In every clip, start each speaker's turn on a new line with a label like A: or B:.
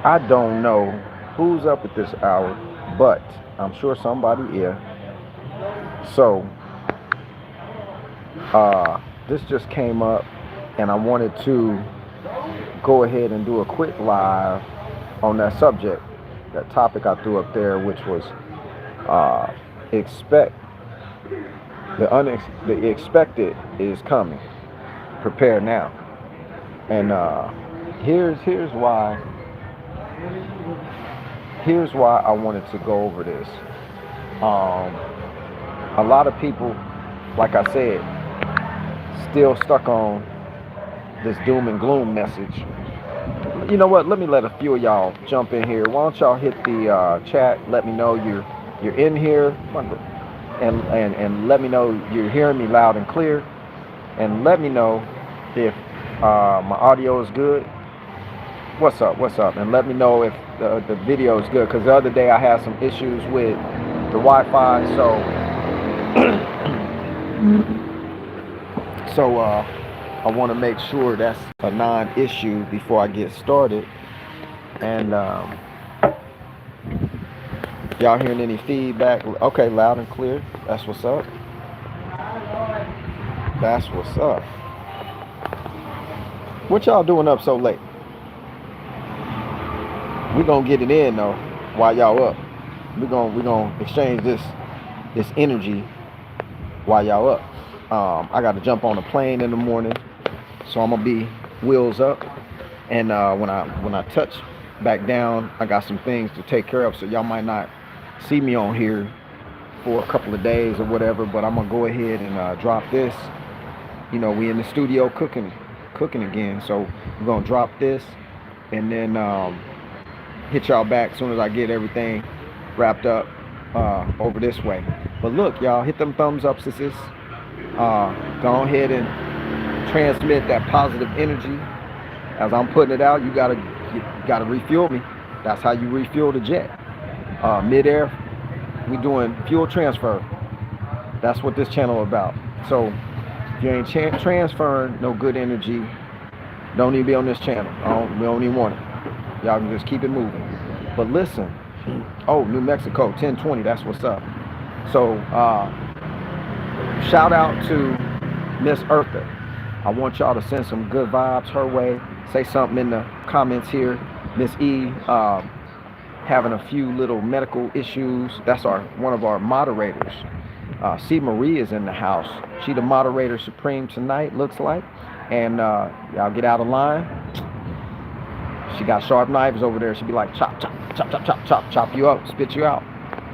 A: I don't know who's up at this hour, but I'm sure somebody is. So, this just came up, and I wanted to go ahead and do a quick live on that subject, that topic I threw up there, which was uh, expect the expected is coming. Prepare now. And here's why I wanted to go over this. Um, a lot of people, like I said, still stuck on this doom and gloom message. You know what? Let me let a few of y'all jump in here. Why don't y'all hit the chat? Let me know you're in here, and let me know you're hearing me loud and clear, and let me know if my audio is good. What's up? What's up? And let me know if the video is good. Because the other day I had some issues with the Wi-Fi, so I want to make sure that's a non-issue before I get started. And y'all hearing any feedback? Okay, loud and clear. That's what's up. That's what's up. What y'all doing up so late? We gonna get it in though while y'all up. We gonna exchange this energy while y'all up. I got to jump on a plane in the morning, so I'm gonna be wheels up. And when I touch back down, I got some things to take care of. So y'all might not see me on here for a couple of days or whatever. But I'm gonna go ahead and drop this. You know, we in the studio cooking again. So we're gonna drop this, and then hit y'all back as soon as I get everything wrapped up over this way. But look, y'all, hit them thumbs ups. This is go ahead and transmit that positive energy. As I'm putting it out, you gotta refuel me. That's how you refuel the jet. Midair, we doing fuel transfer. That's what this channel about. So if you ain't transferring no good energy, don't even be on this channel. We don't even want it. Y'all can just keep it moving. But listen, oh, New Mexico, 1020, that's what's up. So shout out to Miss Eartha. I want y'all to send some good vibes her way. Say something in the comments here. Miss E having a few little medical issues. That's one of our moderators. C. Marie is in the house. She the moderator supreme tonight, looks like. And y'all get out of line. She got sharp knives over there. She be like, chop, chop, chop, chop, chop, chop, chop you up, spit you out,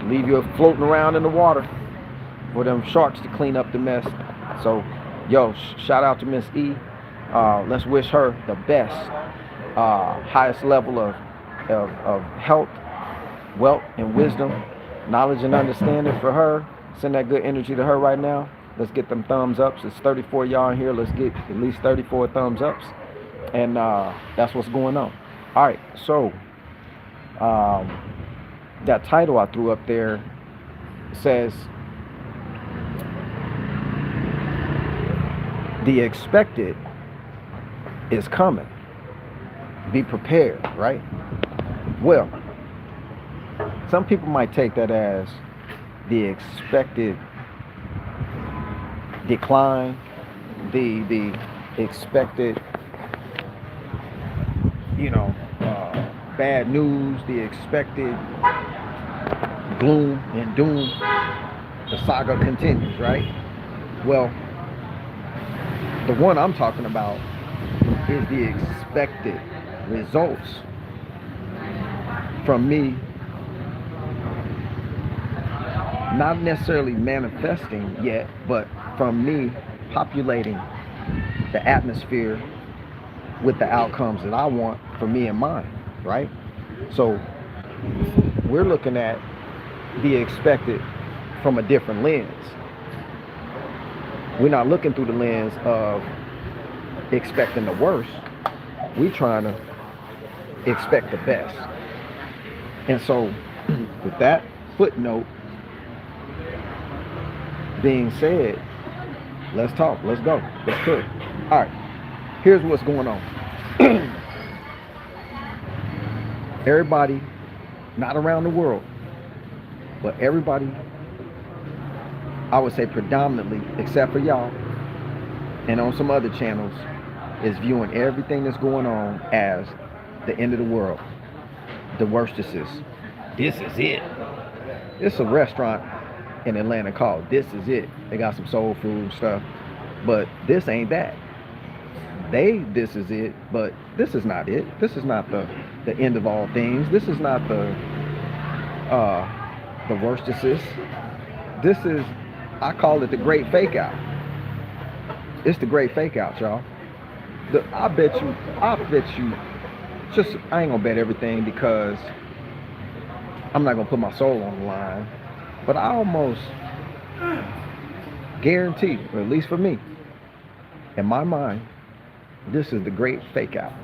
A: leave you floating around in the water for them sharks to clean up the mess. So, yo, shout out to Miss E. Let's wish her the best, highest level of health, wealth, and wisdom, knowledge and understanding for her. Send that good energy to her right now. Let's get them thumbs ups. It's 34 y'all in here. Let's get at least 34 thumbs ups. And that's what's going on. All right, so that title I threw up there says the expected is coming. Be prepared, right? Well, some people might take that as the expected decline, the expected, bad news, the expected gloom and doom. The saga continues, right? Well, the one I'm talking about is the expected results from me not necessarily manifesting yet, but from me populating the atmosphere with the outcomes that I want for me and mine, right? So we're looking at the expected from a different lens. We're not looking through the lens of expecting the worst. We're trying to expect the best. And so with that footnote being said, let's talk, let's go, let's cook. All right, here's what's going on. Everybody, not around the world, but everybody, I would say predominantly, except for y'all, and on some other channels, is viewing everything that's going on as the end of the world. The worst is this. This is it. It's a restaurant in Atlanta called This Is It. They got some soul food and stuff, but this ain't that. This is it, but this is not it. This is not the end of all things. This is not the worst is this. This is, I call it the great fake out. It's the great fake out, y'all. I bet you, just, I ain't gonna bet everything because I'm not gonna put my soul on the line, but I almost guarantee, or at least for me, in my mind, this is the great fake out.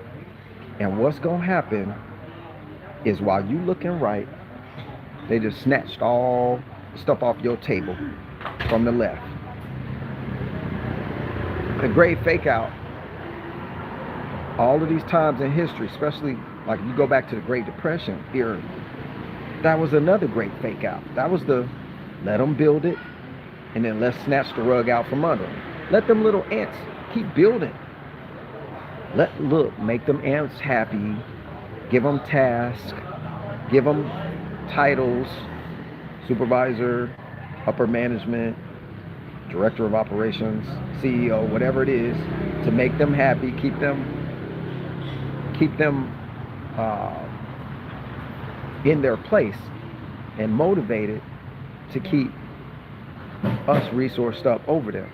A: And what's gonna happen is while you looking right, they just snatched all the stuff off your table from the left. The great fake out, all of these times in history, especially like if you go back to the Great Depression era, that was another great fake out. That was the let them build it and then let's snatch the rug out from under them. Let them little ants keep building. Make them ants happy, give them tasks, give them titles, supervisor, upper management, director of operations, CEO, whatever it is, to make them happy, keep them in their place and motivated to keep us resourced up over them.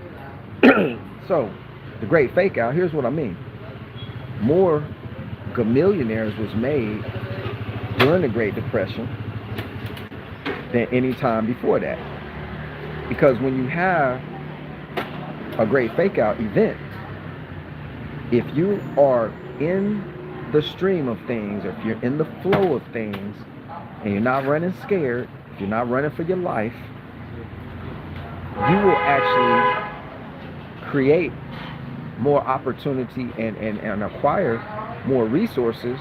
A: So the great fake out, here's what I mean. More millionaires was made during the Great Depression than any time before that. Because when you have a great fake out event, if you are in the stream of things, if you're in the flow of things, and you're not running scared, if you're not running for your life, you will actually create more opportunity and acquire more resources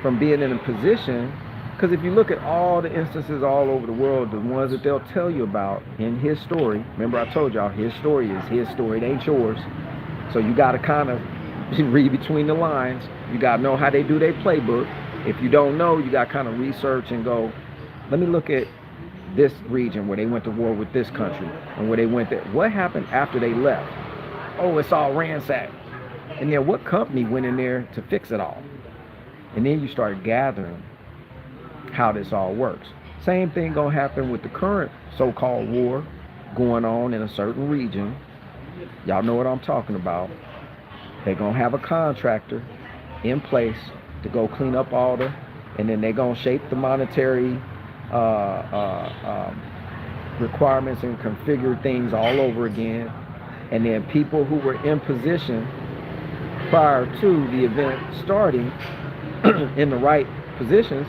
A: from being in a position. Because if you look at all the instances all over the world, the ones that they'll tell you about in his story, remember I told y'all his story is his story, it ain't yours. So you got to kind of read between the lines. You got to know how they do their playbook. If you don't know, you got to kind of research and go, let me look at this region where they went to war with this country and where they went there. What happened after they left? Oh, it's all ransacked. And then what company went in there to fix it all? And then you start gathering how this all works. Same thing gonna happen with the current so-called war going on in a certain region. Y'all know what I'm talking about. They're gonna have a contractor in place to go clean up all the, and then they're gonna shape the monetary requirements and configure things all over again. And then people who were in position prior to the event starting in the right positions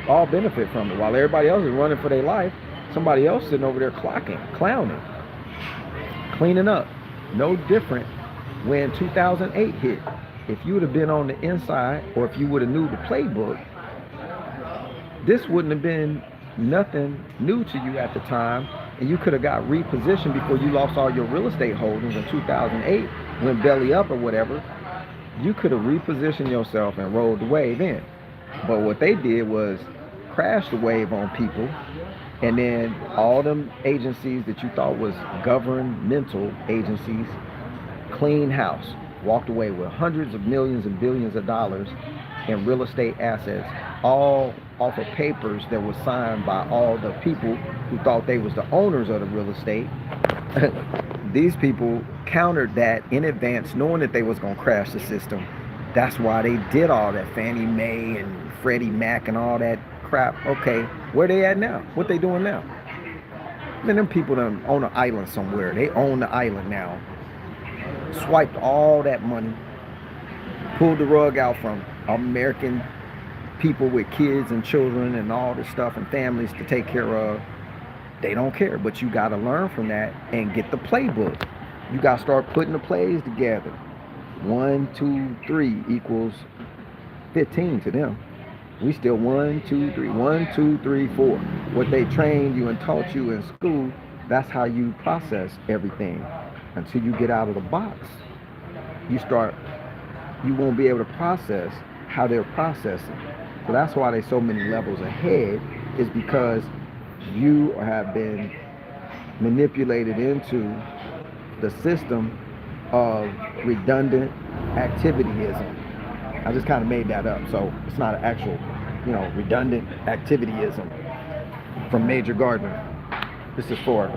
A: all benefit from it. While everybody else is running for their life, somebody else sitting over there clowning, cleaning up. No different when 2008 hit. If you would have been on the inside, or if you would have knew the playbook, this wouldn't have been nothing new to you at the time, and you could have got repositioned before you lost all your real estate holdings in 2008, went belly up or whatever. You could have repositioned yourself and rolled the wave in. But what they did was crash the wave on people, and then all them agencies that you thought was governmental agencies, clean house, walked away with hundreds of millions and billions of dollars in real estate assets, all off of papers that were signed by all the people who thought they was the owners of the real estate. These people countered that in advance, knowing that they was going to crash the system. That's why they did all that Fannie Mae and Freddie Mac and all that crap. Okay, where they at now? What they doing now? Man, them people done own an island somewhere. They own the island now. Swiped all that money, pulled the rug out from American people with kids and children and all this stuff and families to take care of. They don't care, but you got to learn from that and get the playbook. You got to start putting the plays together. 1, 2, 3 equals 15 to them. We still 1, 2, 3, 1, 2, 3, 4. What they trained you and taught you in school, that's how you process everything. Until you get out of the box, you won't be able to process how they're processing. So that's why they're so many levels ahead, is because you have been manipulated into the system of redundant activityism. I just kind of made that up, so it's not an actual, redundant activityism from Major Gardner. This is for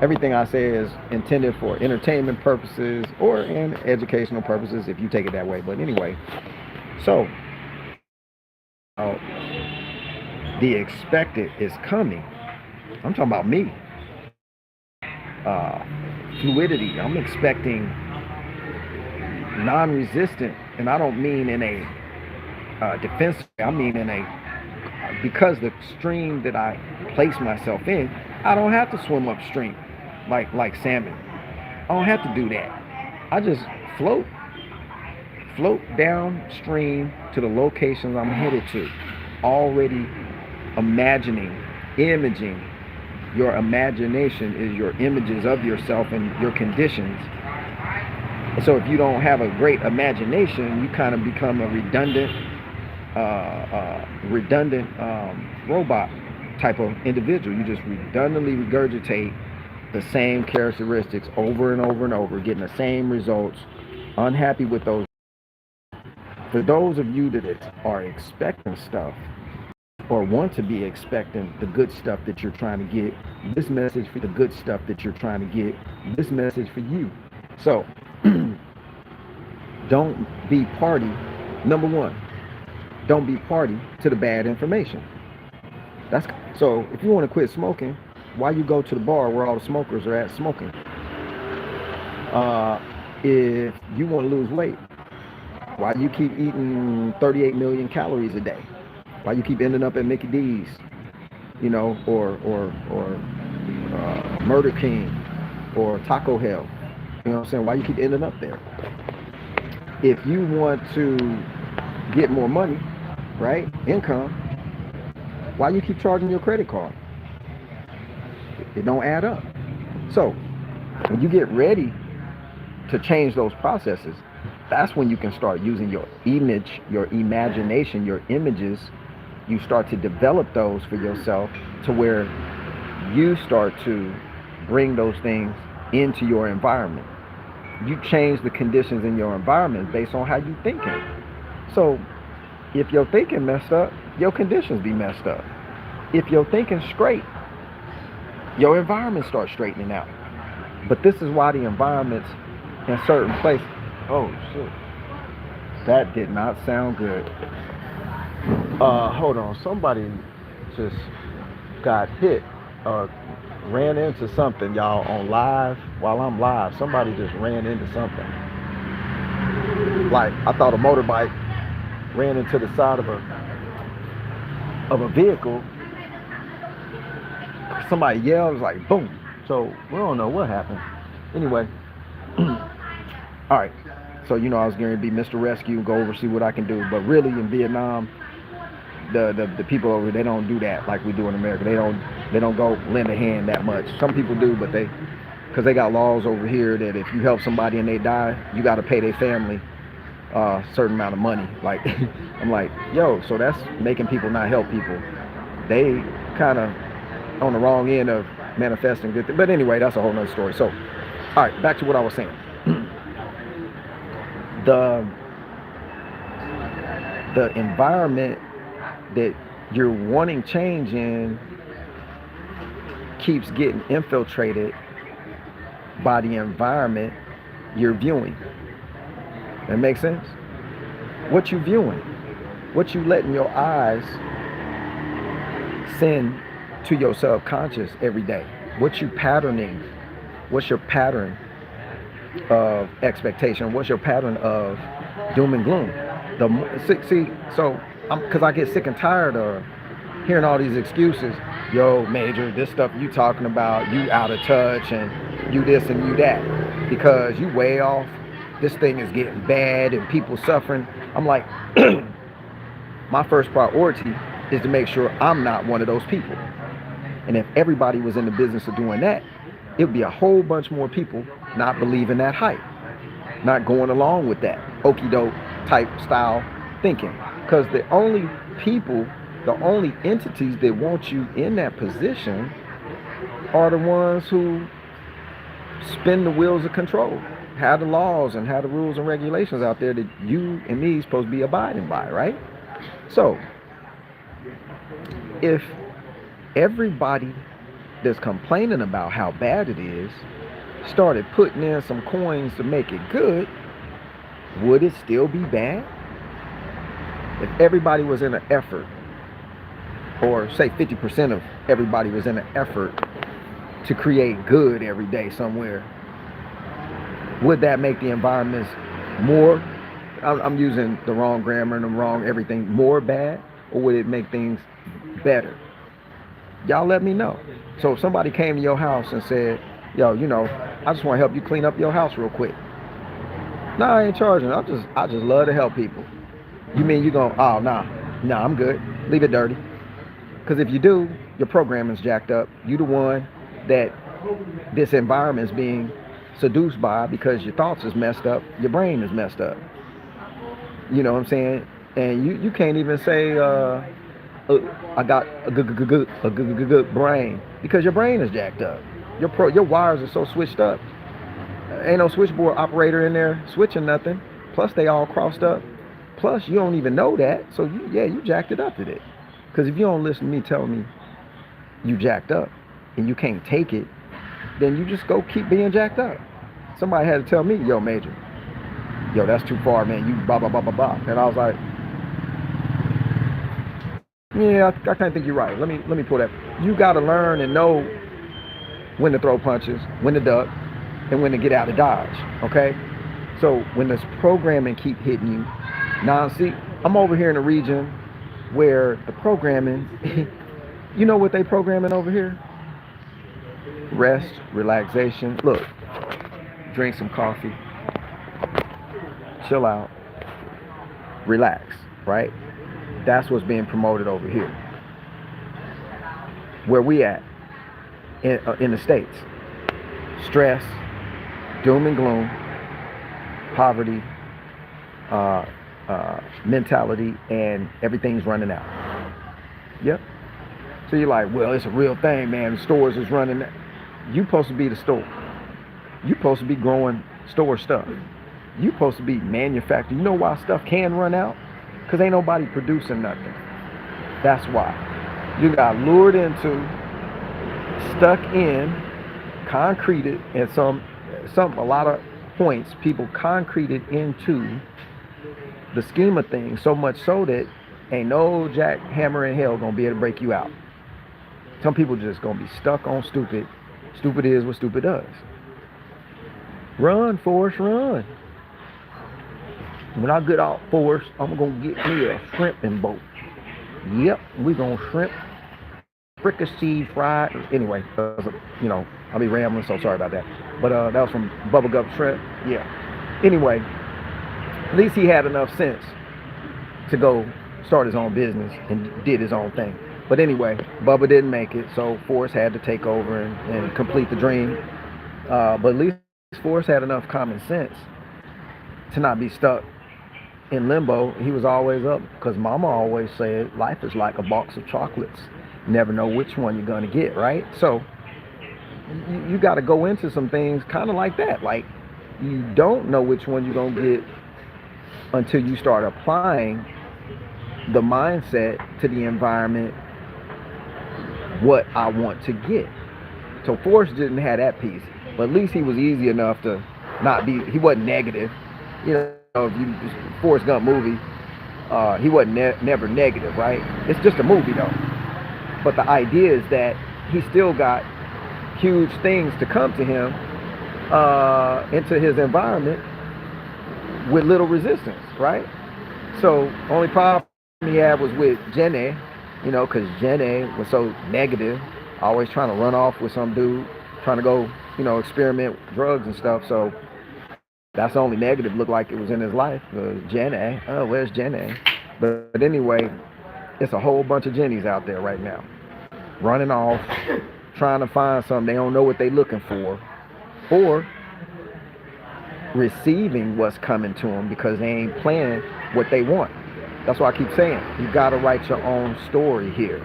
A: everything I say is intended for entertainment purposes or in educational purposes, if you take it that way. But anyway, so the expected is coming. I'm talking about me. Fluidity. I'm expecting non-resistant, and I don't mean in a defensive. I mean in a because the stream that I place myself in, I don't have to swim upstream like salmon. I don't have to do that. I just float downstream to the locations I'm headed to, already imaging. Your imagination is your images of yourself and your conditions. So if you don't have a great imagination, you kind of become a redundant robot type of individual. You just redundantly regurgitate the same characteristics over and over and over, getting the same results, unhappy with those. For those of you that are expecting stuff or want to be expecting the good stuff that you're trying to get, this message for the good stuff that you're trying to get, this message for you. So don't be party. Number one, don't be party to the bad information. So if you want to quit smoking, why you go to the bar where all the smokers are at smoking? If you want to lose weight, why you keep eating 38 million calories a day? Why you keep ending up at Mickey D's, or Murder King or Taco Hell? You know what I'm saying? Why you keep ending up there? If you want to get more money, right? Income, why you keep charging your credit card? It don't add up. So when you get ready to change those processes, that's when you can start using your image, your imagination, your images. You start to develop those for yourself to where you start to bring those things into your environment. You change the conditions in your environment based on how you're thinking. So if your thinking messed up, your conditions be messed up. If your thinking straight, your environment starts straightening out. But this is why the environments in certain places, oh shit, that did not sound good. Hold on, somebody just got hit, ran into something, y'all, on live. While I'm live, somebody just ran into something. Like, I thought a motorbike ran into the side of a vehicle. Somebody yelled, it was like boom. So we don't know what happened. Anyway, all right. So I was going to be Mr. Rescue, go over, see what I can do. But really, in Vietnam, the people over, they don't do that like we do in America. They don't go lend a hand that much. Some people do, but because they got laws over here that if you help somebody and they die, you got to pay their family a certain amount of money. Like, I'm like, yo, so that's making people not help people. They kind of on the wrong end of manifesting good things. But anyway, that's a whole nother story. So, all right, back to what I was saying. The environment that you're wanting change in keeps getting infiltrated by the environment you're viewing. That makes sense? What you viewing, what you letting your eyes send to your subconscious every day, what you patterning, what's your pattern of expectation, what's your pattern of doom and gloom. Because I get sick and tired of hearing all these excuses. Yo, Major, this stuff you talking about, you out of touch, and you this and you that, because you way off. This thing is getting bad and people suffering. I'm like, My first priority is to make sure I'm not one of those people. And if everybody was in the business of doing that, it would be a whole bunch more people not believing that hype, not going along with that okey doke type style thinking. Because the only people, the only entities that want you in that position are the ones who spin the wheels of control, have the laws and have the rules and regulations out there that you and me supposed to be abiding by, right? So if everybody that's complaining about how bad it is started putting in some coins to make it good, would it still be bad? If everybody was in an effort, or say 50% of everybody was in an effort to create good every day somewhere, would that make the environments more, I'm using the wrong grammar and the wrong everything, more bad, or would it make things better? Y'all let me know. So if somebody came to your house and said, yo, I just want to help you clean up your house real quick. No, I ain't charging. I just love to help people. You mean you going, oh, nah, I'm good. Leave it dirty. Because if you do, your programming's jacked up. You the one that this environment is being seduced by because your thoughts is messed up. Your brain is messed up. You know what I'm saying? And you can't even say, I got a good brain, because your brain is jacked up. Your wires are so switched up. Ain't no switchboard operator in there switching nothing. Plus they all crossed up. Plus you don't even know that. So you jacked it up today. Because if you don't listen to me tell me you jacked up and you can't take it, then you just go keep being jacked up. Somebody had to tell me, yo, Major, yo, that's too far, man. You blah, blah, blah, blah, blah. And I was like, yeah, I kind of think you're right. Let me pull that. You got to learn and know when to throw punches, when to duck, and when to get out of dodge, okay? So when this programming keep hitting you, now see, I'm over here in a region where the programming, you know what they programming over here? Rest, relaxation. Look, drink some coffee, chill out, relax, right? That's what's being promoted over here. Where we at in the States, stress, doom and gloom, poverty, mentality, and everything's running out. Yep. So you're like, well, it's a real thing, man. The stores is running out. You supposed to be the store. You supposed to be growing store stuff. You supposed to be manufacturing. You know why stuff can run out? Because ain't nobody producing nothing. That's why. You got lured into, stuck in, concreted, and a lot of points, people concreted into the scheme of things, so much so that ain't no jackhammer in hell gonna be able to break you out. Some people just gonna be stuck on stupid. Stupid is what stupid does. Run, Forrest, run. When I get out, Forrest, I'm gonna get me a shrimping boat. Yep, we gonna shrimp, fricassee, fried. Anyway, I'll be rambling, so sorry about that. But that was from Bubblegum Shrimp. Yeah. Anyway, at least he had enough sense to go start his own business and did his own thing. But anyway, Bubba didn't make it, so Forrest had to take over and complete the dream. But at least Forrest had enough common sense to not be stuck in limbo. He was always up, because Mama always said life is like a box of chocolates. You never know which one you're going to get, right? So you got to go into some things kind of like that. Like, you don't know which one you're going to get until you start applying the mindset to the environment, what I want to get. So Forrest didn't have that piece, but at least he was easy enough to not be, he wasn't negative. You know, if you Forrest Gump movie, he wasn't never negative, right? It's just a movie though. But the idea is that he still got huge things to come to him into his environment with little resistance, right? So only problem he had was with Jenny, because Jenny was so negative, always trying to run off with some dude, trying to go, experiment with drugs and stuff. So that's the only negative looked like it was in his life. Jenny, oh, where's Jenny? But anyway, it's a whole bunch of Jennies out there right now, running off, trying to find something. They don't know what they're looking for, or receiving what's coming to them because they ain't playing what they want. That's why I keep saying, you gotta write your own story here.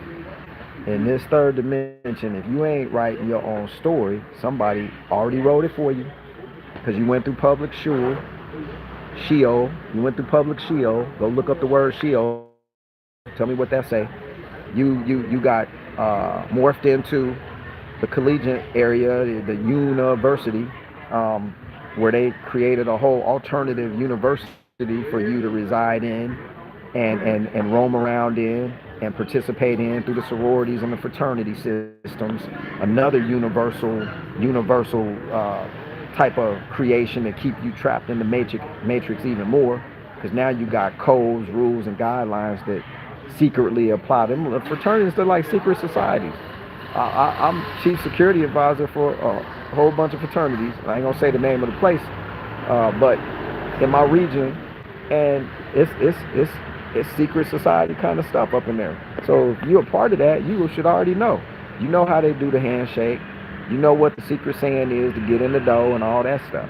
A: In this third dimension, if you ain't writing your own story, somebody already wrote it for you because you went through public Sheol. You went through public Sheol. Go look up the word Sheol. Tell me what that say. You got morphed into the collegiate area, the university, where they created a whole alternative university for you to reside in and roam around in and participate in through the sororities and the fraternity systems. Another universal type of creation to keep you trapped in the matrix even more, because now you got codes, rules, and guidelines that secretly apply. Them fraternities, they're like secret societies. I'm chief security advisor for a whole bunch of fraternities. I ain't gonna say the name of the place, but in my region, and it's secret society kind of stuff up in there. So if you're a part of that, you should already know. You know how they do the handshake. You know what the secret saying is to get in the dough and all that stuff.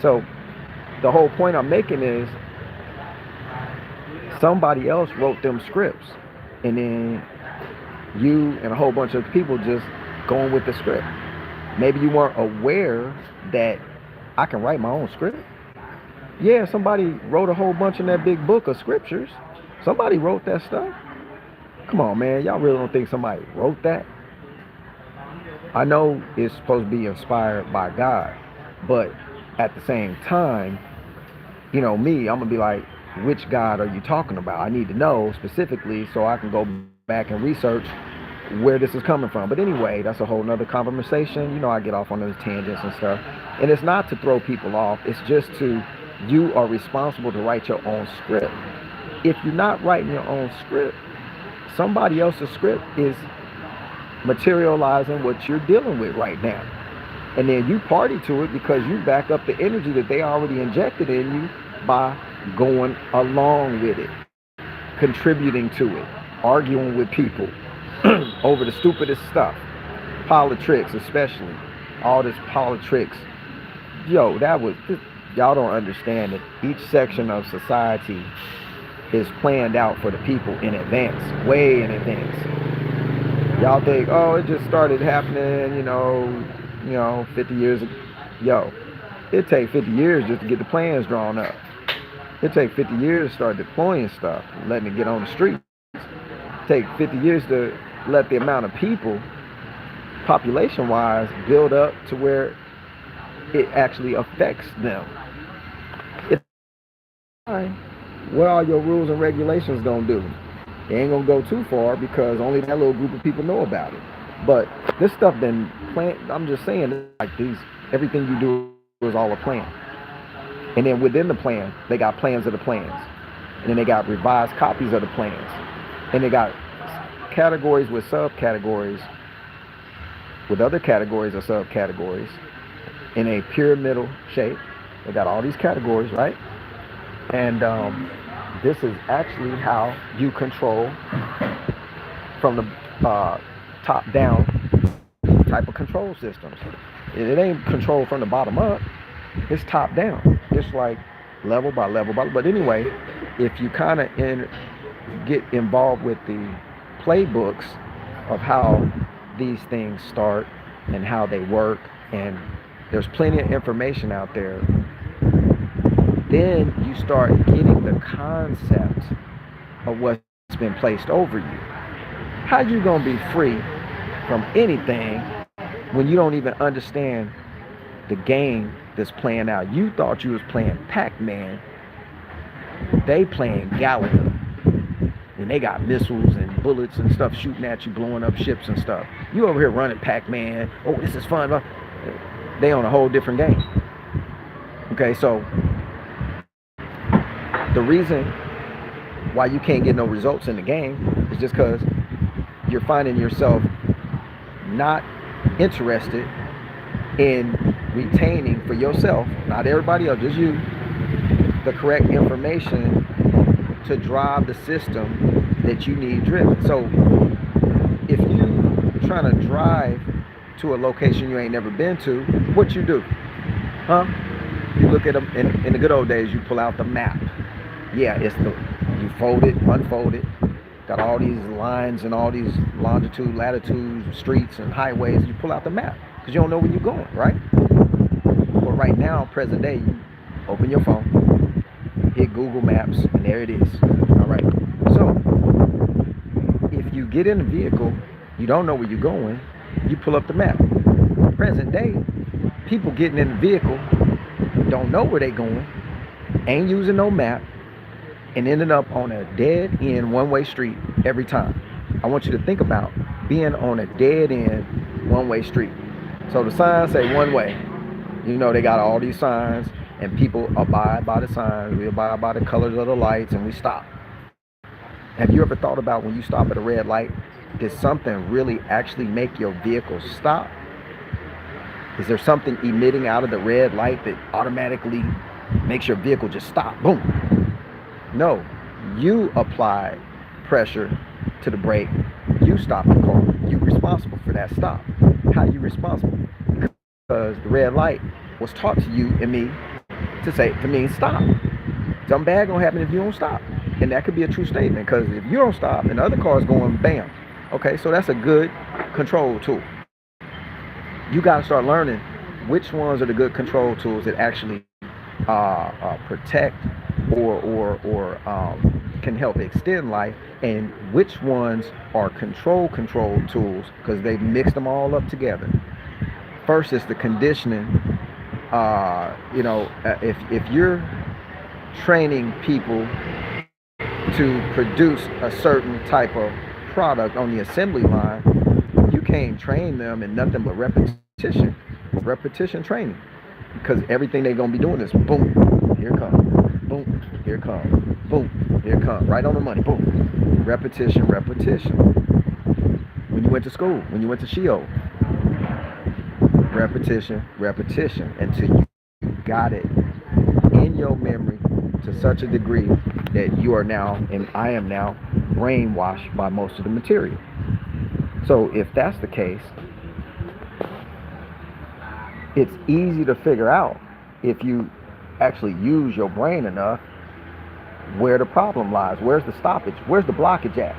A: So the whole point I'm making is somebody else wrote them scripts, and then you and a whole bunch of people just going with the script. Maybe you weren't aware that I can write my own script. Yeah, somebody wrote a whole bunch in that big book of scriptures. Somebody wrote that stuff. Come on, man. Y'all really don't think somebody wrote that? I know it's supposed to be inspired by God, but at the same time, you know me, I'm going to be like, which God are you talking about? I need to know specifically so I can go back and research where this is coming from. But anyway, that's a whole nother conversation. You know, I get off on those tangents and stuff. And it's not to throw people off. It's just you are responsible to write your own script. If you're not writing your own script, somebody else's script is materializing what you're dealing with right now. And then you party to it because you back up the energy that they already injected in you by going along with it, contributing to it, arguing with people over the stupidest stuff. Politics, especially. All this politics. Yo, y'all don't understand that each section of society is planned out for the people in advance, way in advance. Y'all think, oh, it just started happening, 50 years ago. Yo, it take 50 years just to get the plans drawn up. It take 50 years to start deploying stuff, letting it get on the streets. It take 50 years to let the amount of people, population-wise, build up to where it actually affects them. What are your rules and regulations gonna do? They ain't gonna go too far because only that little group of people know about it. But this stuff then planned. I'm just saying, like everything you do is all a plan. And then within the plan, they got plans of the plans. And then they got revised copies of the plans. And they got categories with subcategories, with other categories or subcategories in a pyramidal shape. They got all these categories, right? And this is actually how you control from the top down type of control systems. It ain't control from the bottom up. It's top down. It's like level by level by. But anyway, if you kind of get involved with the playbooks of how these things start and how they work, and there's plenty of information out there, then you start getting the concept of what's been placed over you. How you gonna be free from anything when you don't even understand the game that's playing out? You thought you was playing Pac-Man. They playing Galaga. And they got missiles and bullets and stuff shooting at you, blowing up ships and stuff. You over here running Pac-Man. Oh, this is fun. They on a whole different game. Okay, so the reason why you can't get no results in the game is just because you're finding yourself not interested in retaining for yourself, not everybody else, just you, the correct information to drive the system that you need driven. So if you trying to drive to a location you ain't never been to, what you do? Huh? You look at them in the good old days, you pull out the map. Yeah, you fold it, unfold it, got all these lines and all these longitude, latitude, streets and highways. You pull out the map because you don't know where you're going, right? But right now, present day, you open your phone, hit Google Maps, and there it is. All right. So if you get in a vehicle, you don't know where you're going, you pull up the map. Present day, people getting in the vehicle don't know where they going, ain't using no map, and ended up on a dead end one-way street every time. I want you to think about being on a dead end one-way street. So the signs say one way. You know, they got all these signs and people abide by the signs. We abide by the colors of the lights and we stop. Have you ever thought about when you stop at a red light, did something really actually make your vehicle stop? Is there something emitting out of the red light that automatically makes your vehicle just stop? Boom. No, you apply pressure to the brake. You stop the car. You're responsible for that stop. How are you responsible? Because the red light was taught to you and me to mean stop. Something bad gonna happen if you don't stop. And that could be a true statement, because if you don't stop and the other car's going, bam. Okay, so that's a good control tool. You gotta start learning which ones are the good control tools that actually protect or can help extend life, and which ones are control tools, because they've mixed them all up together. First is the conditioning. If you're training people to produce a certain type of product on the assembly line, you can't train them in nothing but repetition training, because everything they're gonna be doing is boom, here it comes, boom, here it comes, boom, here it comes, right on the money, boom, repetition. When you went to school, when you went to SHIO, repetition until you got it in your memory to such a degree that you are now, and I am now, brainwashed by most of the material. So if that's the case, it's easy to figure out, if you actually use your brain enough, where the problem lies. Where's the stoppage? Where's the blockage at?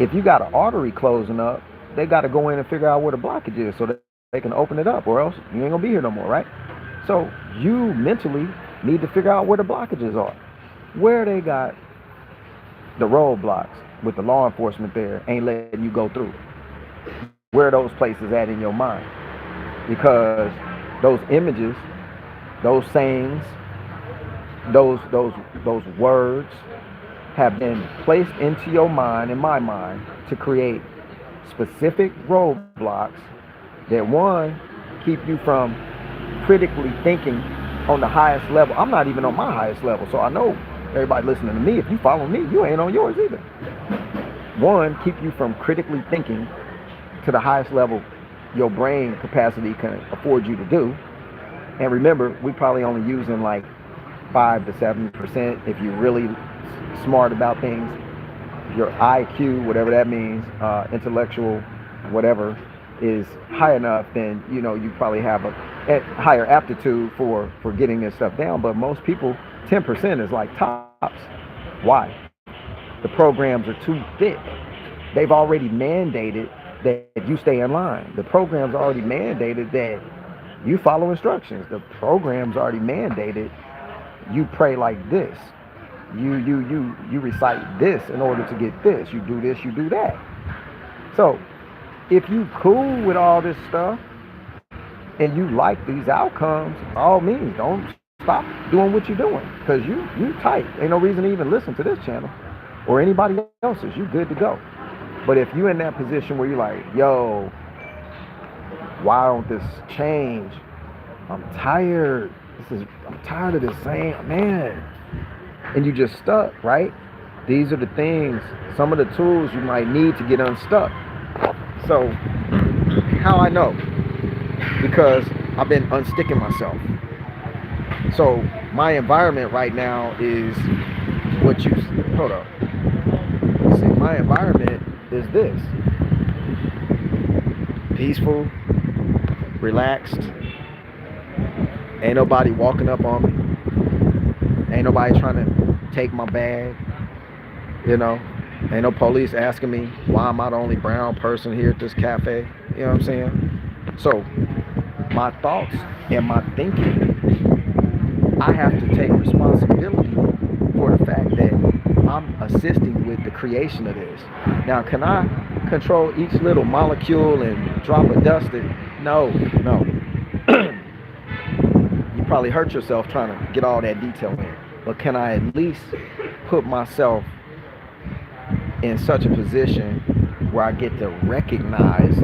A: If you got an artery closing up, they got to go in and figure out where the blockage is so that they can open it up, or else you ain't gonna be here no more, right? So you mentally need to figure out where the blockages are, where they got the roadblocks with the law enforcement there ain't letting you go through. Where are those places at in your mind? Because those images, those sayings, those words have been placed into your mind, in my mind, to create specific roadblocks that, one, keep you from critically thinking on the highest level. I'm not even on my highest level, so I know everybody listening to me, if you follow me, you ain't on yours either. One, keep you from critically thinking to the highest level your brain capacity can afford you to do. And remember, we probably only using like 5 to 7% if you're really smart about things. Your IQ, whatever that means, intellectual, whatever, is high enough, then you probably have a higher aptitude for getting this stuff down. But most people, 10% is like tops. Why? The programs are too thick. They've already mandated that you stay in line. The program's already mandated that you follow instructions. The program's already mandated you pray like this. You recite this in order to get this. You do this, you do that. So if you cool with all this stuff and you like these outcomes, by all means, don't stop doing what you're doing, because you tight. Ain't no reason to even listen to this channel or anybody else's. You good to go. But if you're in that position where you're like, yo, why don't this change? I'm tired. I'm tired of this same, man. And you just stuck, right? These are the things, some of the tools you might need to get unstuck. So how I know? Because I've been unsticking myself. So my environment right now is what you, hold up. See, my environment is this: peaceful, relaxed. Ain't nobody walking up on me. Ain't nobody trying to take my bag. You know, ain't no police asking me why am I the only brown person here at this cafe. You know what I'm saying? So my thoughts and my thinking, I have to take responsibility for the fact that I'm assisting with the creation of this. Now, can I control each little molecule and drop of dust? No, no. You probably hurt yourself trying to get all that detail in. But can I at least put myself in such a position where I get to recognize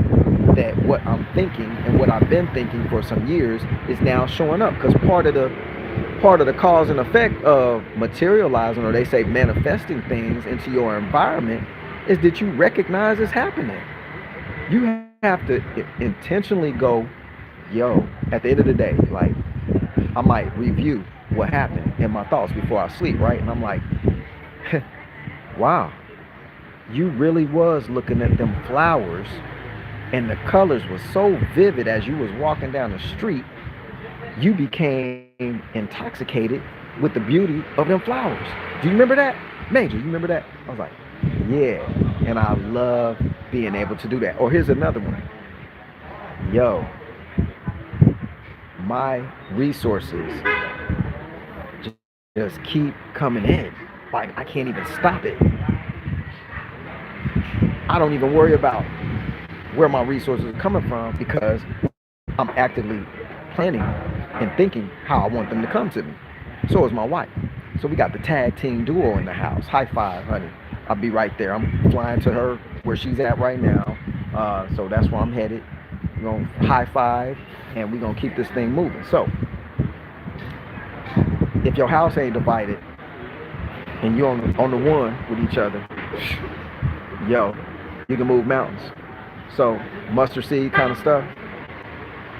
A: that what I'm thinking and what I've been thinking for some years is now showing up? Because part of the cause and effect of materializing, or they say manifesting things into your environment, is that you recognize it's happening. You have to intentionally go, yo, at the end of the day, like, I might review what happened in my thoughts before I sleep, right? And I'm like, wow, you really was looking at them flowers and the colors was so vivid as you was walking down the street, you became intoxicated with the beauty of them flowers. Do you remember that? Major, you remember that? I was like, yeah. And I love being able to do that. Or here's another one. Yo, my resources just keep coming in. Like, I can't even stop it. I don't even worry about where my resources are coming from because I'm actively planning and thinking how I want them to come to me. So is my wife. So we got the tag team duo in the house. High five, honey. I'll be right there. I'm flying to her where she's at right now. So that's where I'm headed. We're going to high five and we're going to keep this thing moving. So if your house ain't divided and you're on the one with each other, yo, you can move mountains. So mustard seed kind of stuff,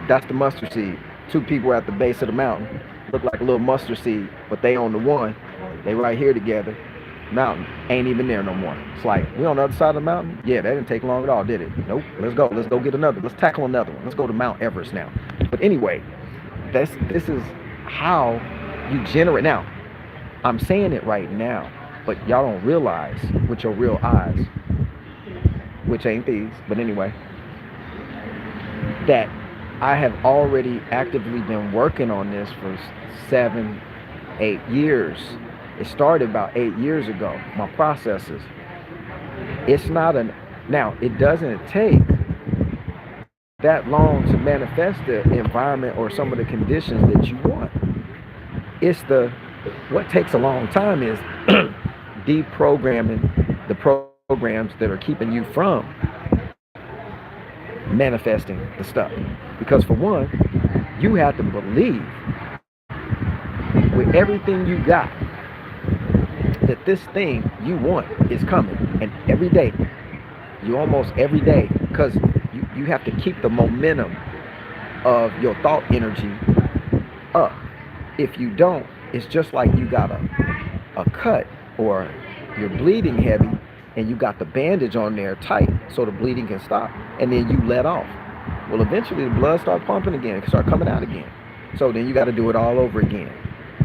A: that's the mustard seed. Two people at the base of the mountain look like a little mustard seed, but they on the one, they right here together. Mountain ain't even there no more. It's like, we on the other side of the mountain? Yeah, that didn't take long at all, did it? Nope. Let's go get another. Let's tackle another one. Let's go to Mount Everest now. But anyway, this is how you generate. Now, I'm saying it right now, but y'all don't realize with your real eyes, which ain't these, but anyway, that I have already actively been working on this for 7, 8 years. It started about 8 years ago, my processes. It's not now, it doesn't take that long to manifest the environment or some of the conditions that you want. What takes a long time is deprogramming the programs that are keeping you from manifesting the stuff. Because for one, you have to believe with everything you got that this thing you want is coming. And every day, almost every day, because you have to keep the momentum of your thought energy up. If you don't, it's just like you got a cut, or you're bleeding heavy and you got the bandage on there tight so the bleeding can stop, and then you let off. Well, eventually the blood start pumping again, start coming out again. So then you got to do it all over again.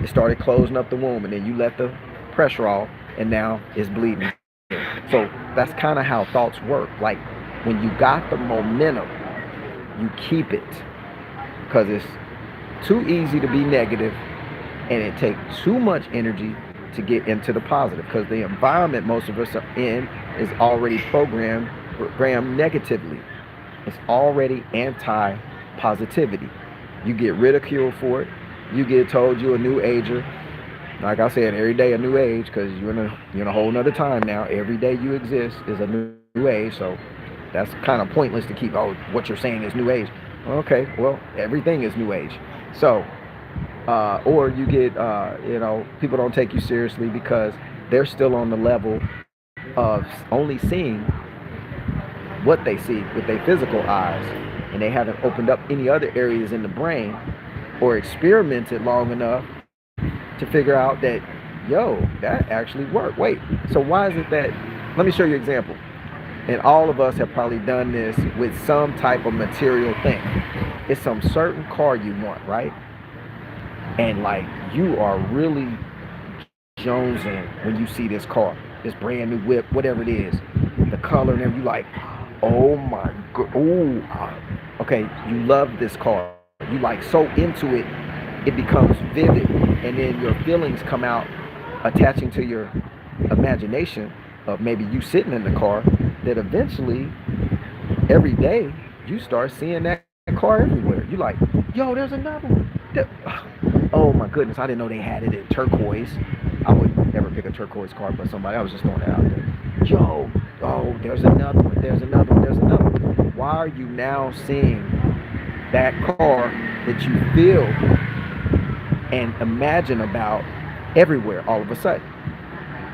A: It started closing up the womb, and then you let the pressure off, and now it's bleeding. So that's kind of how thoughts work. Like, when you got the momentum, you keep it, because it's too easy to be negative, and it takes too much energy to get into the positive, because the environment most of us are in is already programmed negatively. It's already anti-positivity. You get ridiculed for it. You get told you're a new ager. Like I said, every day a new age, because you're in a whole nother time now. Every day you exist is a new age. So that's kind of pointless to keep, what you're saying is new age. Okay, well, everything is new age. So, or you get, people don't take you seriously because they're still on the level of only seeing what they see with their physical eyes, and they haven't opened up any other areas in the brain or experimented long enough to figure out that yo, that actually worked. Wait, so why is it that, let me show you an example. And all of us have probably done this with some type of material thing. It's some certain car you want, right? And like you are really jonesing when you see this car, this brand new whip, whatever it is, the color and everything. You like, oh my god, okay, you love this car. You like so into it, it becomes vivid, and then your feelings come out attaching to your imagination of maybe you sitting in the car. That eventually, every day, you start seeing that car everywhere. You like, yo, there's another one. Oh my goodness, I didn't know they had it in turquoise. I would never pick a turquoise car, but somebody, I was just throwing it out there. Yo, oh, there's another one, there's another one, there's another one. Why are you now seeing that car that you feel and imagine about everywhere all of a sudden?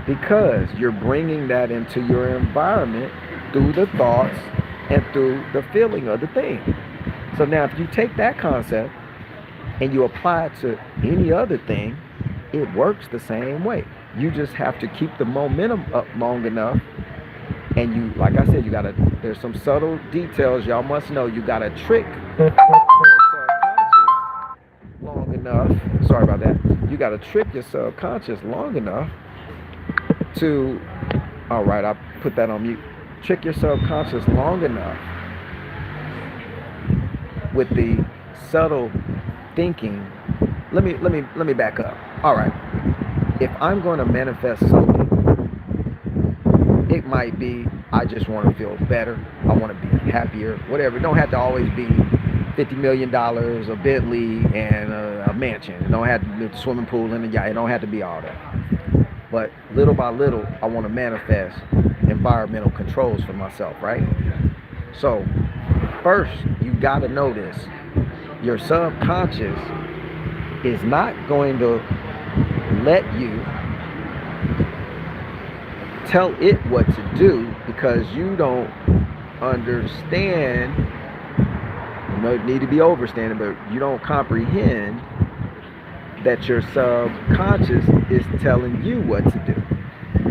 A: Because you're bringing that into your environment through the thoughts and through the feeling of the thing. So now if you take that concept and you apply it to any other thing, it works the same way. You just have to keep the momentum up long enough. And you, like I said, there's some subtle details y'all must know. You gotta trick your subconscious long enough. Sorry about that. You gotta trick your subconscious long enough to, all right, I'll put that on mute. Trick your subconscious long enough with the subtle thinking. Let me back up. All right. If I'm going to manifest something, it might be I just want to feel better. I want to be happier, whatever. It don't have to always be $50 million, a Bentley, and a mansion. It don't have to be a swimming pool and a yacht. It don't have to be all that. But little by little, I want to manifest environmental controls for myself, right? So first, you got to know this. Your subconscious is not going to let you tell it what to do because you don't understand. You know, it need to be overstanding, but you don't comprehend that your subconscious is telling you what to do.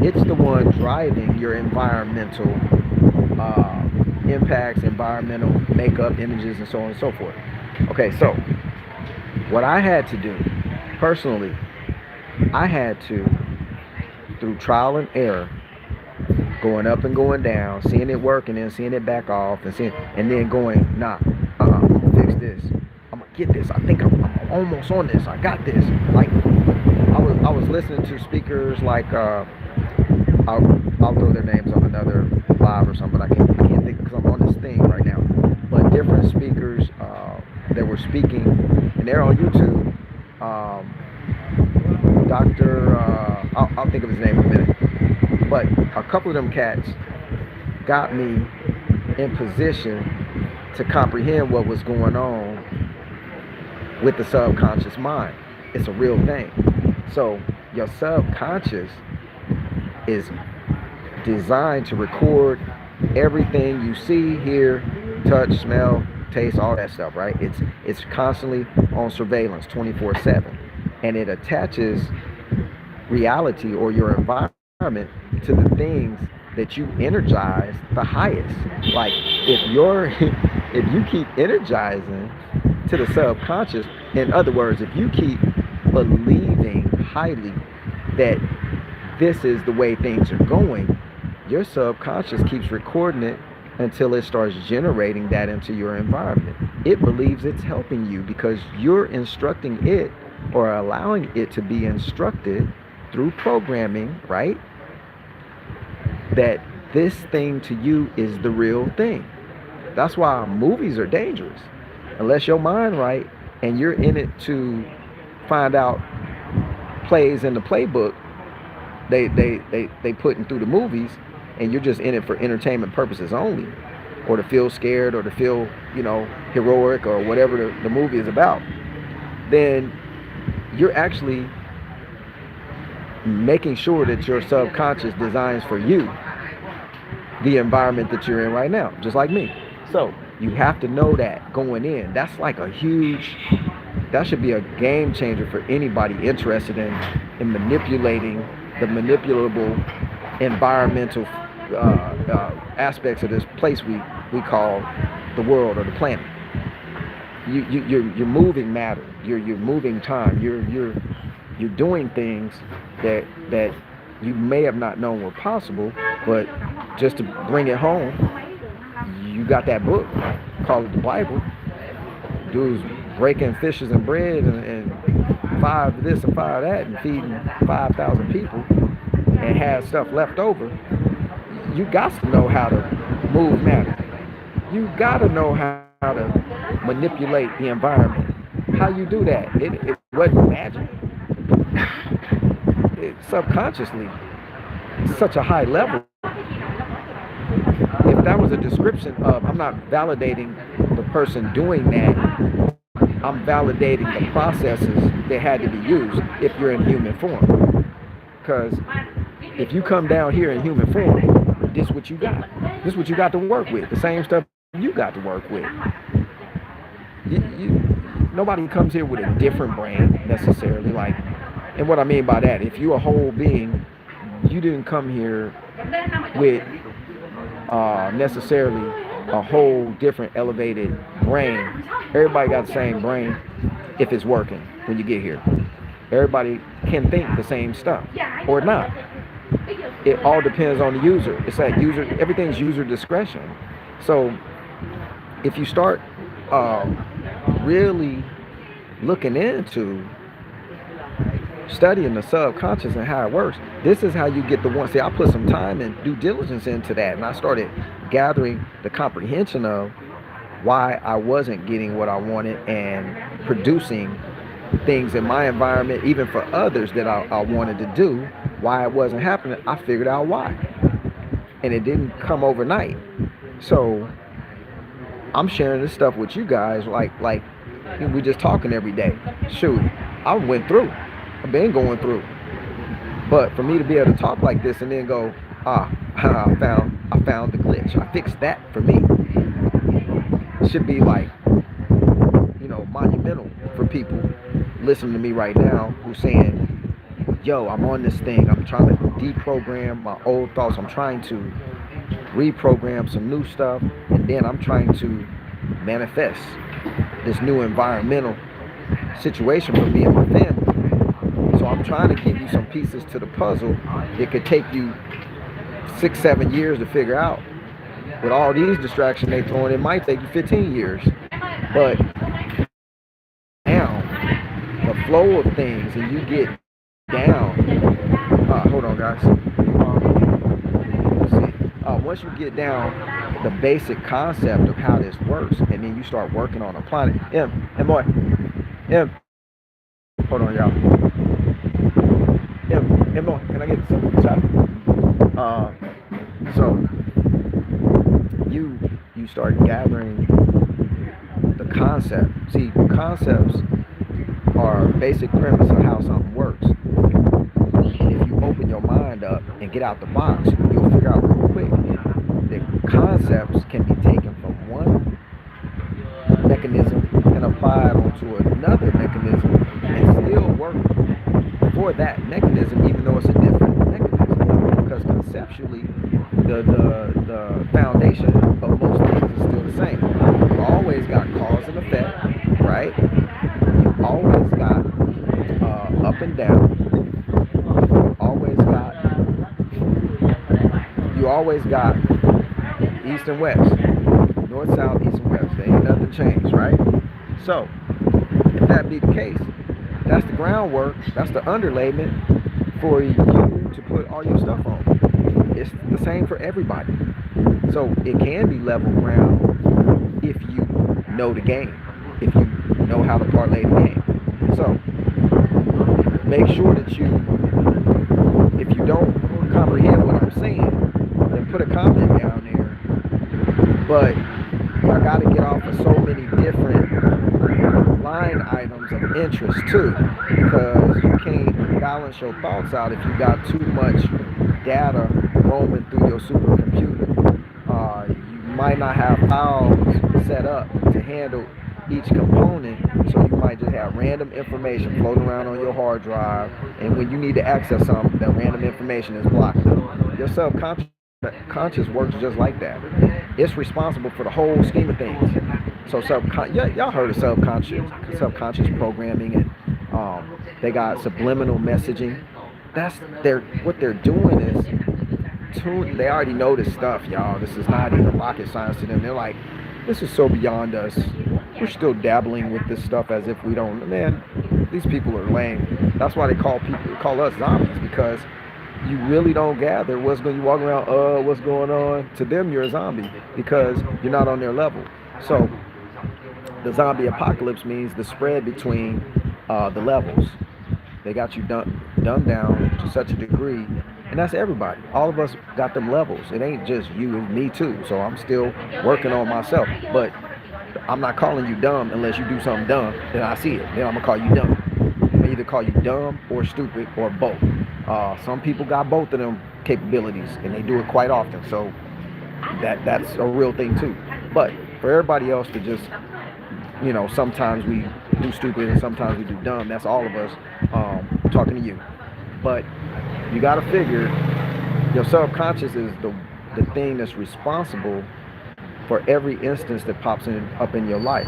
A: It's the one driving your environmental impacts, environmental makeup, images, and so on and so forth. Okay, so what I had to do personally, I had to, through trial and error, going up and going down, seeing it work and then seeing it back off, and then going, nah, I'm gonna fix this. I'm gonna get this. I think I'm almost on this. I got this. Like I was listening to speakers like I'll throw their names on another live or something. I can't think because I'm on this thing right now. But different speakers that were speaking, and they're on YouTube. I'll think of his name in a minute. But a couple of them cats got me in position to comprehend what was going on with the subconscious mind. It's a real thing. So your subconscious is designed to record everything you see, hear, touch, smell, taste, all that stuff, right? It's constantly on surveillance 24/7, and it attaches reality or your environment to the things that you energize the highest. Like if you keep energizing to the subconscious, in other words, if you keep believing highly that this is the way things are going, your subconscious keeps recording it until it starts generating that into your environment. It believes it's helping you because you're instructing it or allowing it to be instructed through programming, right? That this thing to you is the real thing. That's why movies are dangerous. Unless your mind right and you're in it to find out plays in the playbook they putting through the movies, and you're just in it for entertainment purposes only, or to feel scared or to feel, heroic or whatever the movie is about, then you're actually making sure that your subconscious designs for you the environment that you're in right now, just like me. So you have to know that going in. That's like that should be a game changer for anybody interested in in manipulating the manipulable environmental aspects of this place we call the world or the planet. You're moving matter. You're moving time. You're doing things that you may have not known were possible, but just to bring it home, you got that book, call it the Bible. Dude's breaking fishes and bread and 5 this and 5 that and feeding 5,000 people and had stuff left over. You got to know how to move matter. You got to know how to manipulate the environment. How you do that? It wasn't magic. It's subconsciously, such a high level. If that was a description of, I'm not validating the person doing that, I'm validating the processes that had to be used if you're in human form. Because if you come down here in human form, this is what you got. This is what you got to work with. The same stuff you got to work with. Nobody comes here with a different brand necessarily. Like, and what I mean by that, if you're a whole being, you didn't come here with necessarily a whole different elevated brain. Everybody got the same brain if it's working when you get here. Everybody can think the same stuff or not. It all depends on the user. It's like everything's user discretion. So if you start really looking into studying the subconscious and how it works, this is how you get the one. See, I put some time and due diligence into that, and I started gathering the comprehension of why I wasn't getting what I wanted and producing things in my environment, even for others that I wanted to do, why it wasn't happening. I figured out why. And it didn't come overnight. So I'm sharing this stuff with you guys like we just talking every day. Shoot, I went through. I've been going through. But for me to be able to talk like this and then go, I found the glitch. I fixed that for me. It should be like, monumental for people listening to me right now who's saying, yo, I'm on this thing. I'm trying to deprogram my old thoughts. I'm trying to reprogram some new stuff. And then I'm trying to manifest this new environmental situation for me and my family. So I'm trying to give you some pieces to the puzzle that could take you 6-7 years to figure out. With all these distractions they throwing, it might take you 15 years. But now, the flow of things, and you get down. Hold on, guys. Let's see. Once you get down the basic concept of how this works, and then you start working on applying it. Boy. Hold on, y'all. Boy, can I get some shot? So you start gathering the concept. See, concepts are basic premise of how something works. If you open your mind up and get out the box, you'll figure out real quick that concepts can be taken from one mechanism and applied onto another mechanism and still work for that mechanism, even though it's a different mechanism. Because conceptually, the foundation of most things is still the same. You always got cause and effect, right? You always got up and down. You always got east and west, north, south, east and west. There ain't nothing changed, right? So, if that be the case, that's the groundwork, that's the underlayment for you to put all your stuff on. It's the same for everybody. So it can be level ground if you know the game, if you know how to parlay the game. So make sure that if you don't comprehend what I'm saying, then put a comment down there. But I got to get off of so many different line items of interest too, because you can't balance your thoughts out if you got too much data roaming through your supercomputer. You might not have files set up to handle each component, so you might just have random information floating around on your hard drive, and when you need to access something, that random information is blocked. Your subconscious works just like that. It's responsible for the whole scheme of things. So y'all heard of subconscious programming, and they got subliminal messaging. What they're doing is they already know this stuff, y'all. This is not even rocket science to them. They're like, this is so beyond us. We're still dabbling with this stuff as if we don't. Man, these people are lame. That's why they call us zombies, because you really don't gather what's going. You walk around, what's going on? To them, you're a zombie because you're not on their level. So the zombie apocalypse means the spread between the levels. They got you dumbed down to such a degree, and that's everybody. All of us got them levels. It ain't just you and me too. So I'm still working on myself, but I'm not calling you dumb unless you do something dumb. Then I see it. Then I'm gonna call you dumb. I either call you dumb or stupid or both. Some people got both of them capabilities, and they do it quite often. So that's a real thing too. But for everybody else to just, sometimes we do stupid and sometimes we do dumb. That's all of us talking to you. But you got to figure your subconscious is the thing that's responsible for every instance that pops up in your life.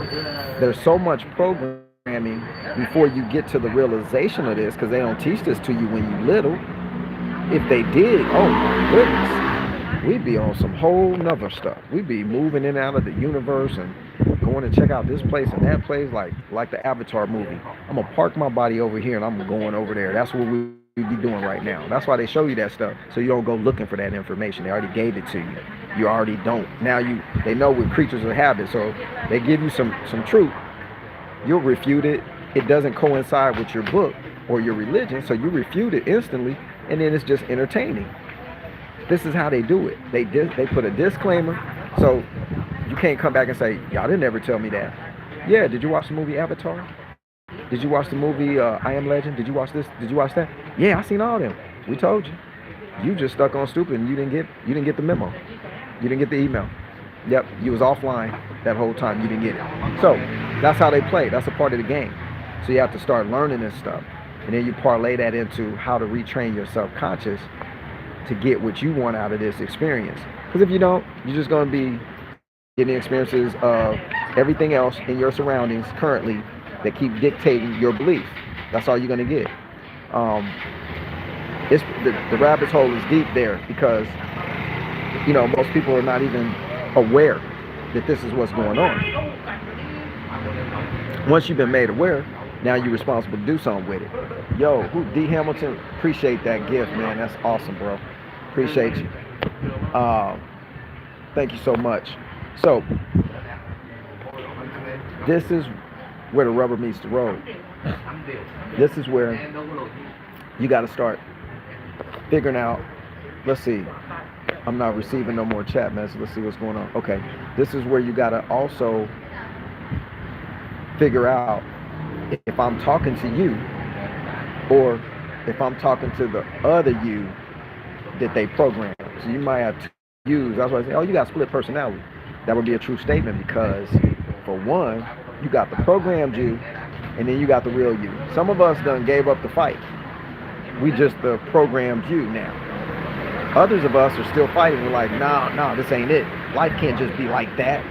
A: There's so much programming before you get to the realization of this, because they don't teach this to you when you're little. If they did, oh my goodness, we'd be on some whole nother stuff. We'd be moving in and out of the universe and going to check out this place and that place, like the Avatar movie. I'm gonna park my body over here and I'm going over there. That's what we be doing right now. That's why they show you that stuff, so you don't go looking for that information. They already gave it to you. You already don't. Now they know we're creatures of habit, so they give you some truth. You'll refute it. It doesn't coincide with your book or your religion, so you refute it instantly, and then it's just entertaining. This is how they do it. They put a disclaimer, so you can't come back and say, y'all didn't ever tell me that. Yeah, did you watch the movie Avatar? Did you watch the movie I Am Legend? Did you watch this? Did you watch that? Yeah, I seen all them. We told you. You just stuck on stupid, and you didn't get the memo. You didn't get the email. Yep, you was offline that whole time. You didn't get it. So that's how they play. That's a part of the game. So you have to start learning this stuff, and then you parlay that into how to retrain your subconscious to get what you want out of this experience. Because if you don't, you're just going to be getting experiences of everything else in your surroundings currently that keep dictating your belief. That's all you're going to get. It's the rabbit hole is deep there, because most people are not even aware that this is what's going on. Once you've been made aware, now you're responsible to do something with it. Yo, D Hamilton, appreciate that gift, man. That's awesome, bro. Appreciate you. Thank you so much. So this is where the rubber meets the road. This is where you got to start figuring out. Let's see. I'm not receiving no more chat, man. So let's see what's going on. Okay. This is where you got to also figure out if I'm talking to you or if I'm talking to the other you that they program. So you might have two yous. That's why I say, oh, you got split personality. That would be a true statement, because for one, you got the programmed you, and then you got the real you. Some of us done gave up the fight. We just the programmed you now. Others of us are still fighting. We're like, no, this ain't it. Life can't just be like that.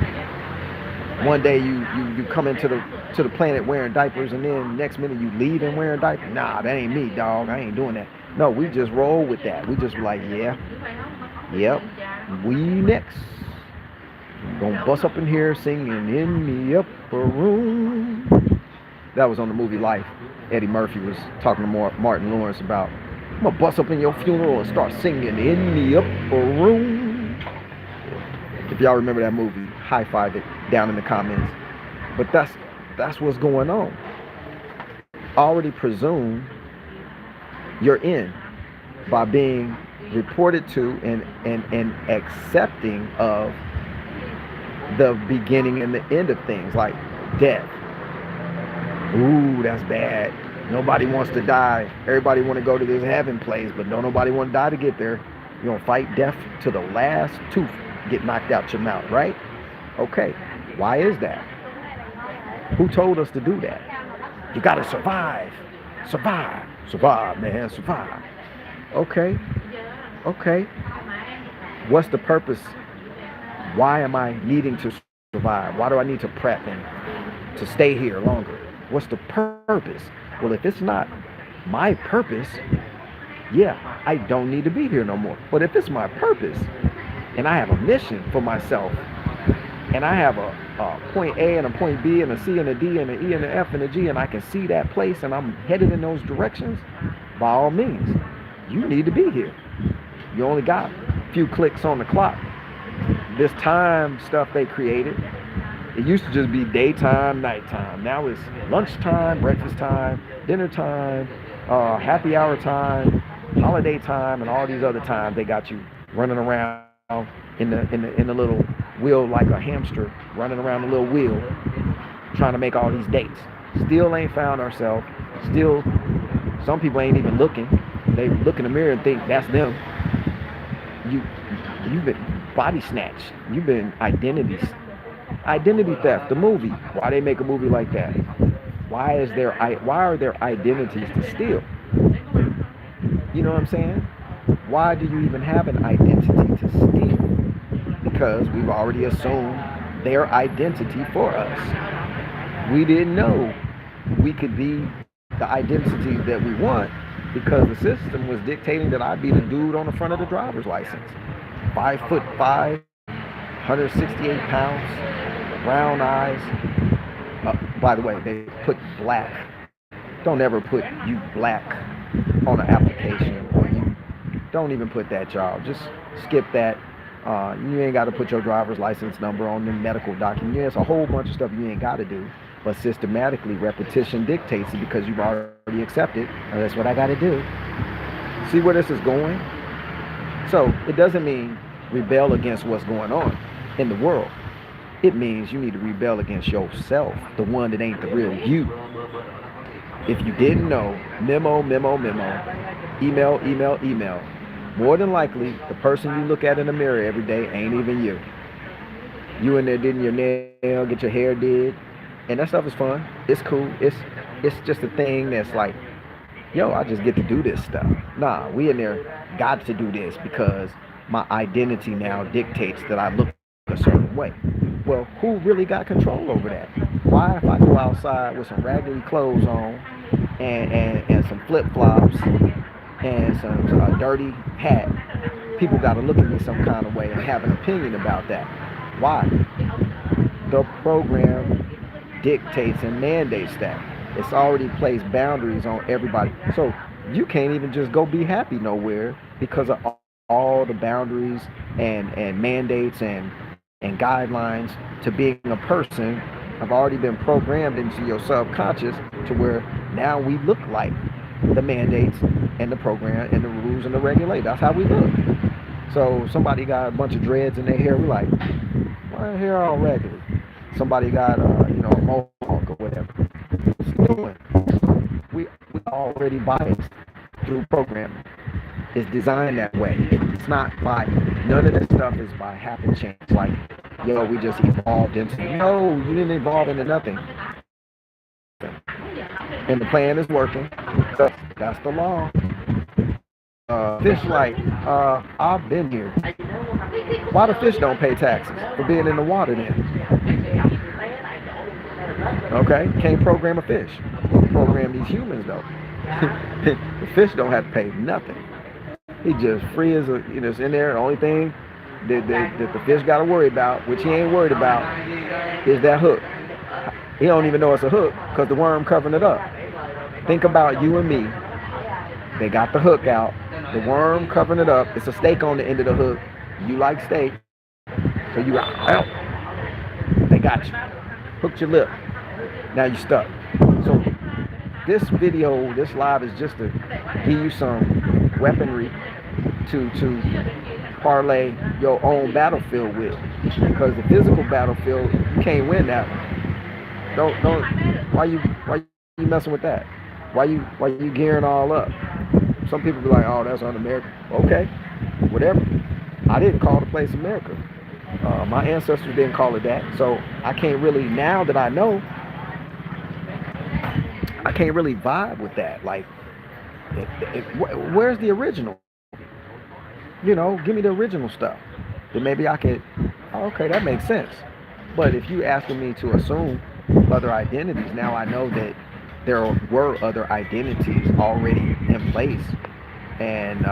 A: One day you come into the planet wearing diapers, and then next minute you leave and wearing diapers. Nah, that ain't me, dog. I ain't doing that. No, we just roll with that. We just like, yeah, yep, we next. Gonna bust up in here singing in the upper room. That was on the movie Life. Eddie Murphy was talking to Martin Lawrence about, I'm gonna bust up in your funeral and start singing in the upper room. If y'all remember that movie, high five it down in the comments. But that's what's going on. Already presume you're in by being reported to and accepting of the beginning and the end of things, like death. Ooh, that's bad. Nobody wants to die. Everybody want to go to this heaven place, but nobody want to die to get there. You're gonna fight death to the last tooth get knocked out your mouth, right? Okay, why is that? Who told us to do that? You gotta survive. Survive. Survive, man. Survive. Okay. Okay. What's the purpose? Why am I needing to survive? Why do I need to prep and to stay here longer? What's the purpose? Well, if it's not my purpose, yeah, I don't need to be here no more. But if it's my purpose and I have a mission for myself and I have a point A and a point B and a C and a D and an E and an F and a G and I can see that place and I'm headed in those directions, by all means, you need to be here. You only got a few clicks on the clock. This time stuff they created, it used to just be daytime, nighttime. Now it's lunchtime, breakfast time, dinner time, happy hour time, holiday time, and all these other times they got you running around in the little wheel like a hamster, running around the little wheel, trying to make all these dates. Still ain't found ourselves. Still, some people ain't even looking. They look in the mirror and think that's them. You've been body snatched. You've been identity theft. The movie. Why they make a movie like that? Why are there identities to steal? You know what I'm saying? Why do you even have an identity to steal? Because we've already assumed their identity for us. We didn't know we could be the identity that we want because the system was dictating that I'd be the dude on the front of the driver's license. 5'5", 168 pounds, brown eyes. By the way, they put black. Don't ever put you black on an application, or you don't even put that, y'all. Just skip that. You ain't got to put your driver's license number on the medical document. There's a whole bunch of stuff you ain't got to do, but systematically repetition dictates it because you've already accepted. And that's what I got to do. See where this is going? So it doesn't mean rebel against what's going on in the world. It means you need to rebel against yourself, the one that ain't the real you. If you didn't know, memo, email. More than likely, the person you look at in the mirror every day ain't even you. You in there getting your nail, get your hair did, and that stuff is fun. It's cool. It's just a thing that's like, yo, I just get to do this stuff. Nah, we in there got to do this because my identity now dictates that I look a certain way. Well, who really got control over that? Why, if I go outside with some raggedy clothes on and some flip-flops and some dirty hat, people got to look at me some kind of way and have an opinion about that? Why? The program dictates and mandates that. It's already placed boundaries on everybody. So you can't even just go be happy nowhere because of all the boundaries and mandates and guidelines to being a person have already been programmed into your subconscious to where now we look like the mandates and the program and the rules and the regulations. That's how we look. So somebody got a bunch of dreads in their hair, we like, why hair all raggedy? Somebody got a mohawk or whatever. What's he doing? We already biased through programming. It's designed that way. It's not by, none of this stuff is by happen chance. Like, yo, we just evolved into, no, you didn't evolve into nothing. And the plan is working. That's the law. Fish like, I've been here. Why the fish don't pay taxes for being in the water then? Okay, can't program a fish. Program these humans though. The fish don't have to pay nothing. He just free as a, it's in there. The only thing that the fish got to worry about, which he ain't worried about, is that hook. He don't even know it's a hook because the worm covering it up. Think about you and me. They got the hook out, the worm covering it up. It's a steak on the end of the hook. You like steak, so you got out. They got you. Hooked your lip. Now you stuck. So this video, this live is just to give you some weaponry to parlay your own battlefield with, because the physical battlefield, you can't win that one. Don't why you messing with that? Why you gearing all up? Some people be like, oh, that's un-American. Okay, whatever. I didn't call the place America. My ancestors didn't call it that, so I can't really, now that I know, I can't really vibe with that. Like, where's the original? Give me the original stuff. Then maybe I could, oh, okay, that makes sense. But if you asking me to assume other identities, now I know that there were other identities already in place and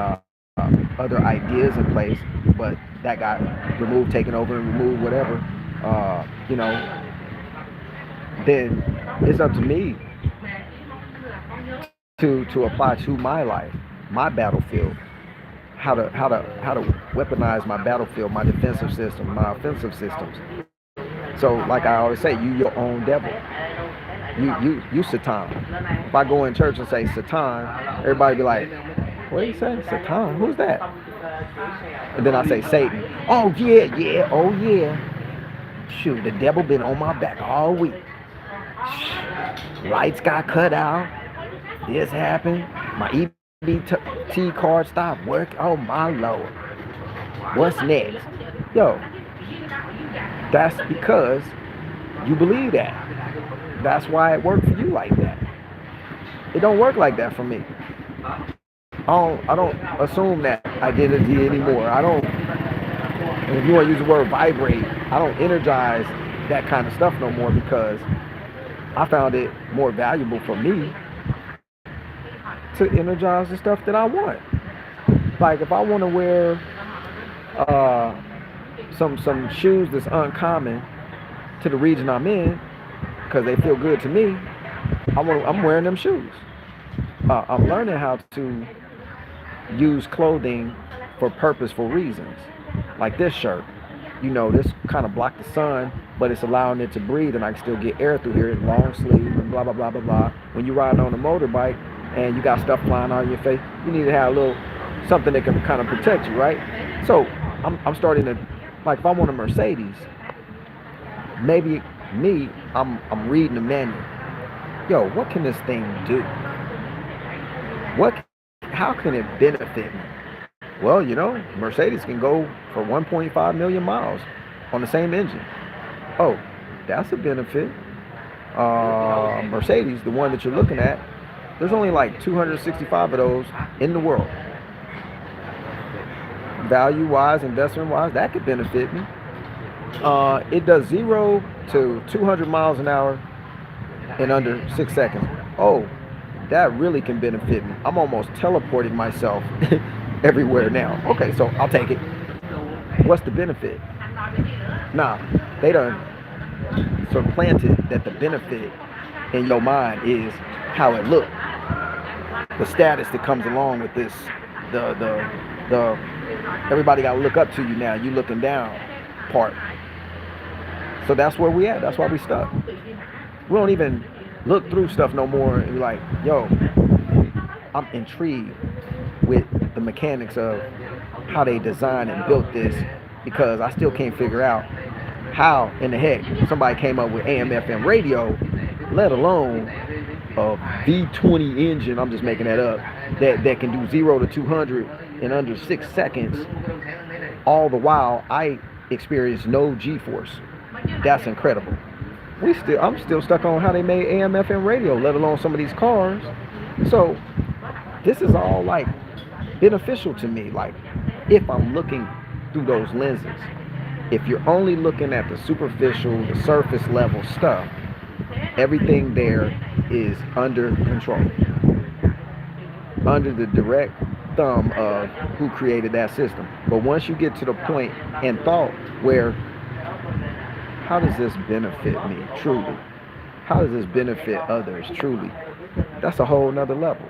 A: other ideas in place, but that got removed, taken over, and removed, whatever. You know, then it's up to me to apply to my life, my battlefield, how to weaponize my battlefield, my defensive system, my offensive systems. So, like I always say, you your own devil. You Satan. If I go in church and say Satan, everybody be like, "What are you saying, Satan? Who's that?" And then I say Satan. Oh yeah, oh yeah. Shoot, the devil been on my back all week. Lights got cut out. This happened. My EBT card stopped working. Oh my Lord. What's next? Yo, that's because you believe that. That's why it worked for you like that. It don't work like that for me. I don't assume that identity anymore. I don't, if you want to use the word vibrate, I don't energize that kind of stuff no more because I found it more valuable for me to energize the stuff that I want. Like if I want to wear some shoes that's uncommon to the region I'm in because they feel good to me, I'm wearing them shoes. I'm learning how to use clothing for purposeful reasons. Like this shirt, this kind of block the sun, but it's allowing it to breathe and I can still get air through here, long sleeve and blah, blah, blah, blah, blah. When you ride on a motorbike and you got stuff flying out of your face, you need to have a little something that can kind of protect you, right? So I'm starting to, like if I want a Mercedes, maybe I'm reading the manual. Yo, what can this thing do? How can it benefit me? Well, Mercedes can go for 1.5 million miles on the same engine. Oh, that's a benefit. Mercedes, the one that you're looking at, there's only like 265 of those in the world. Value-wise, investment-wise, that could benefit me. It does 0 to 200 miles an hour in under 6 seconds. Oh, that really can benefit me. I'm almost teleporting myself everywhere now. Okay, so I'll take it. What's the benefit? Nah, they done supplanted that the benefit in your mind is how it looked. The status that comes along with this, the everybody got to look up to you now. You looking down part. So that's where we at. That's why we stuck. We don't even look through stuff no more and be like, yo, I'm intrigued with the mechanics of how they designed and built this because I still can't figure out how in the heck somebody came up with AM/FM radio, let alone a V20 engine, I'm just making that up, that can do 0 to 200 in under 6 seconds. All the while I experience no G-force. That's incredible. I'm still stuck on how they made AM/FM radio, let alone some of these cars. So this is all like beneficial to me. Like if I'm looking through those lenses, if you're only looking at the superficial, the surface level stuff, everything there is under control, under the direct thumb of who created that system. But once you get to the point in thought where, how does this benefit me truly? How does this benefit others truly? That's a whole nother level.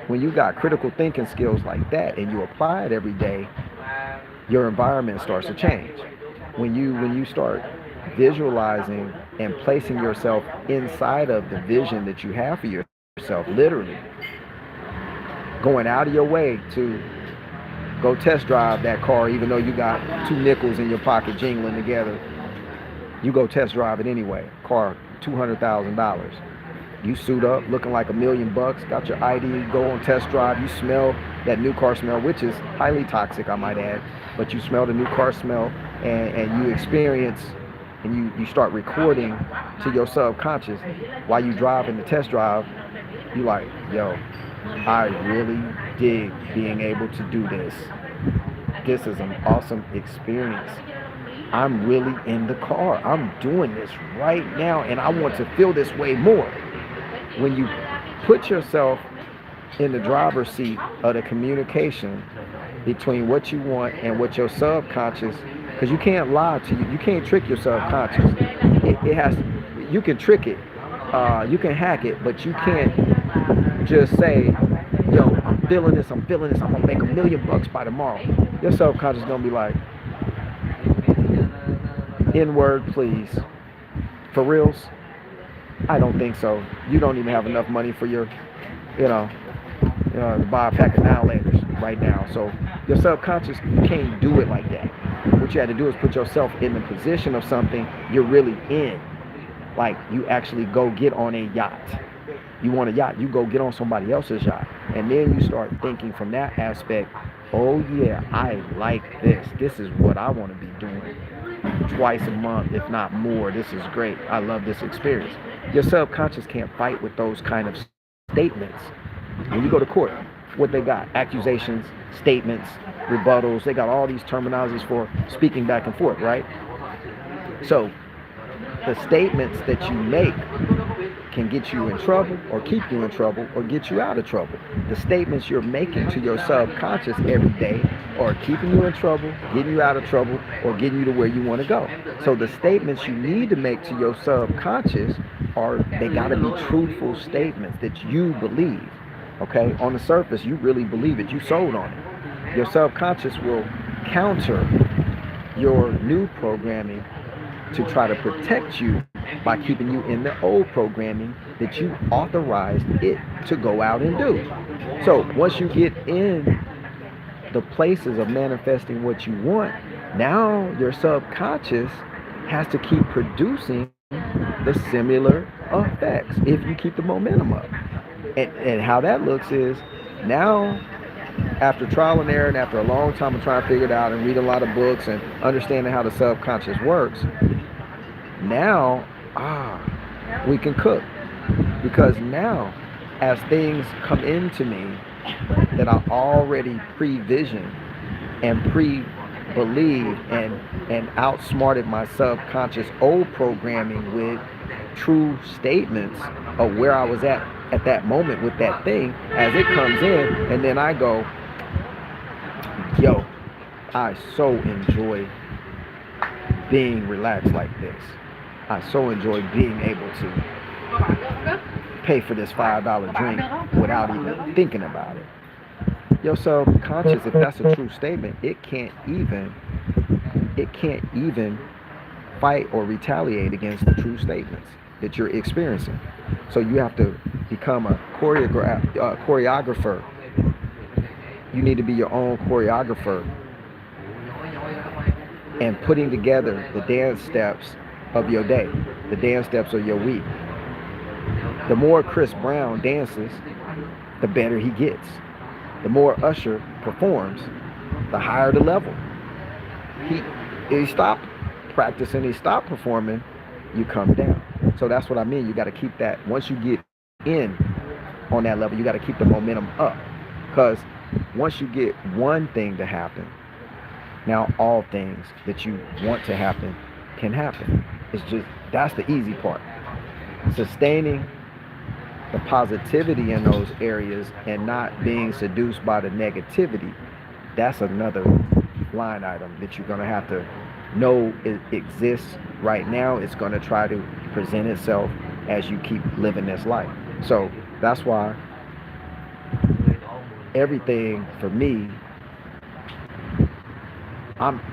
A: When you got critical thinking skills like that and you apply it every day, your environment starts to change. When you start visualizing and placing yourself inside of the vision that you have for yourself, literally going out of your way to go test drive that car, even though you got 2 nickels in your pocket jingling together, you go test drive it anyway. Car, $200,000. You suit up, looking like $1 million, got your ID, go on test drive. You smell that new car smell, which is highly toxic, I might add. But you smell the new car smell, and you experience and you start recording to your subconscious while you drive in the test drive, you like, yo, I really dig being able to do this. This is an awesome experience. I'm really in the car. I'm doing this right now, and I want to feel this way more. When you put yourself in the driver's seat of the communication between what you want and what your subconscious, because you can't lie to you can't trick your subconscious. It has, you can trick it, you can hack it, but you can't just say, yo, I'm feeling this, I'm gonna make $1 million by tomorrow. Your subconscious is gonna be like, N-word please, for reals? I don't think so. You don't even have enough money for your, to buy a pack of Now-Landers right now. So your subconscious can't do it like that. What you had to do is put yourself in the position of something you're really in. Like you actually go get on a yacht. You want a yacht, you go get on somebody else's yacht. And then you start thinking from that aspect, oh yeah, I like this. This is what I want to be doing twice a month, if not more. This is great. I love this experience. Your subconscious can't fight with those kind of statements. When you go to court, what they got? Accusations, statements, rebuttals. They got all these terminologies for speaking back and forth, right? So the statements that you make can get you in trouble or keep you in trouble or get you out of trouble. The statements you're making to your subconscious every day are keeping you in trouble, getting you out of trouble, or getting you to where you want to go. So the statements you need to make to your subconscious they got to be truthful statements that you believe. Okay? On the surface, you really believe it. You sold on it. Your subconscious will counter your new programming to try to protect you by keeping you in the old programming that you authorized it to go out and do. So once you get in the places of manifesting what you want, now your subconscious has to keep producing the similar effects if you keep the momentum up. And how that looks is, now after trial and error and after a long time of trying to figure it out and reading a lot of books and understanding how the subconscious works, now we can cook. Because now, as things come into me that I already pre-visioned and pre-believed and outsmarted my subconscious old programming with true statements of where I was at that moment with that thing, as it comes in, and then I go, yo, I so enjoy being relaxed like this. I so enjoy being able to pay for this $5 drink without even thinking about it. Your subconscious, if that's a true statement, it can't even fight or retaliate against the true statements that you're experiencing. So you have to become a choreographer. You need to be your own choreographer and putting together the dance steps of your day, the dance steps of your week. The more Chris Brown dances, the better he gets. The more Usher performs, the higher the level. He stopped practicing, he stopped performing, you come down. So that's what I mean. You got to keep that. Once you get in on that level, you got to keep the momentum up. Because once you get one thing to happen, now all things that you want to happen can happen. It's just, that's the easy part. Sustaining the positivity in those areas and not being seduced by the negativity, that's another line item that you're going to have to know it exists right now. It's going to try to present itself as you keep living this life. So that's why everything for me,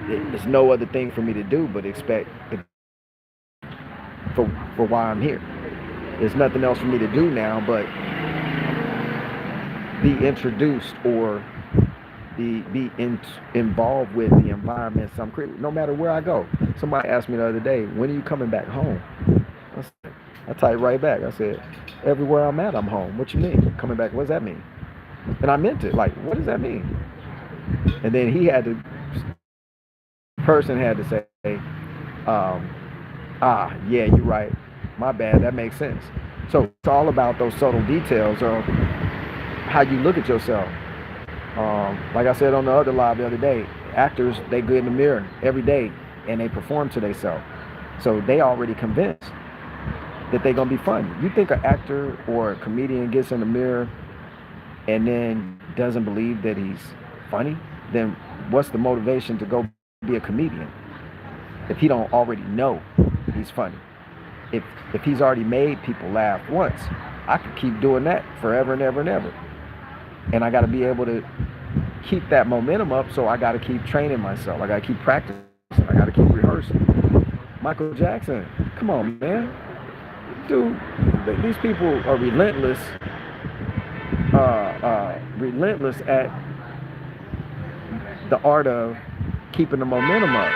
A: there's no other thing for me to do but expect for why I'm here. There's nothing else for me to do now but be introduced or be involved with the environment. I'm creating, no matter where I go. Somebody asked me the other day, when are you coming back home? I typed right back. I said, everywhere I'm at, I'm home. What you mean? Coming back, what does that mean? And I meant it. Like, what does that mean? And then person had to say, Yeah, you're right. My bad. That makes sense. So it's all about those subtle details of how you look at yourself. Like I said on the other live the other day, actors, they get in the mirror every day and they perform to themselves. So they already convinced that they're gonna be funny. You think an actor or a comedian gets in the mirror and then doesn't believe that he's funny? Then what's the motivation to go be a comedian if he don't already know he's funny? If if he's already made people laugh once, I could keep doing that forever and ever and ever. And I got to be able to keep that momentum up. So I got to keep training myself. I got to keep practicing. I got to keep rehearsing. Michael Jackson, come on, man, dude. These people are relentless, relentless at the art of keeping the momentum up.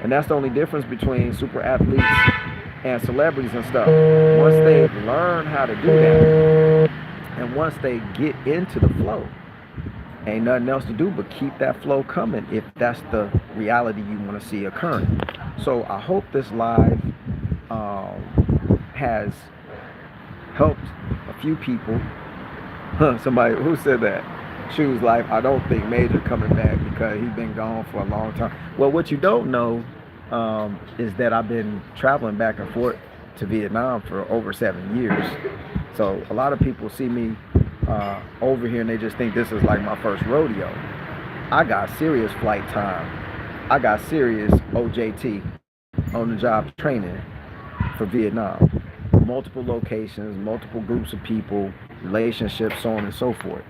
A: And that's the only difference between super athletes and celebrities and stuff. Once they learn how to do that, and once they get into the flow, ain't nothing else to do but keep that flow coming if that's the reality you want to see occurring. So I hope this live has helped a few people. Somebody who said that? Choose life. I don't think Major coming back because he's been gone for a long time. Well, what you don't know is that I've been traveling back and forth to Vietnam for over 7 years. So a lot of people see me over here and they just think this is like my first rodeo. I got serious flight time. I got serious OJT, on the job training, for Vietnam. Multiple locations, multiple groups of people, relationships, so on and so forth.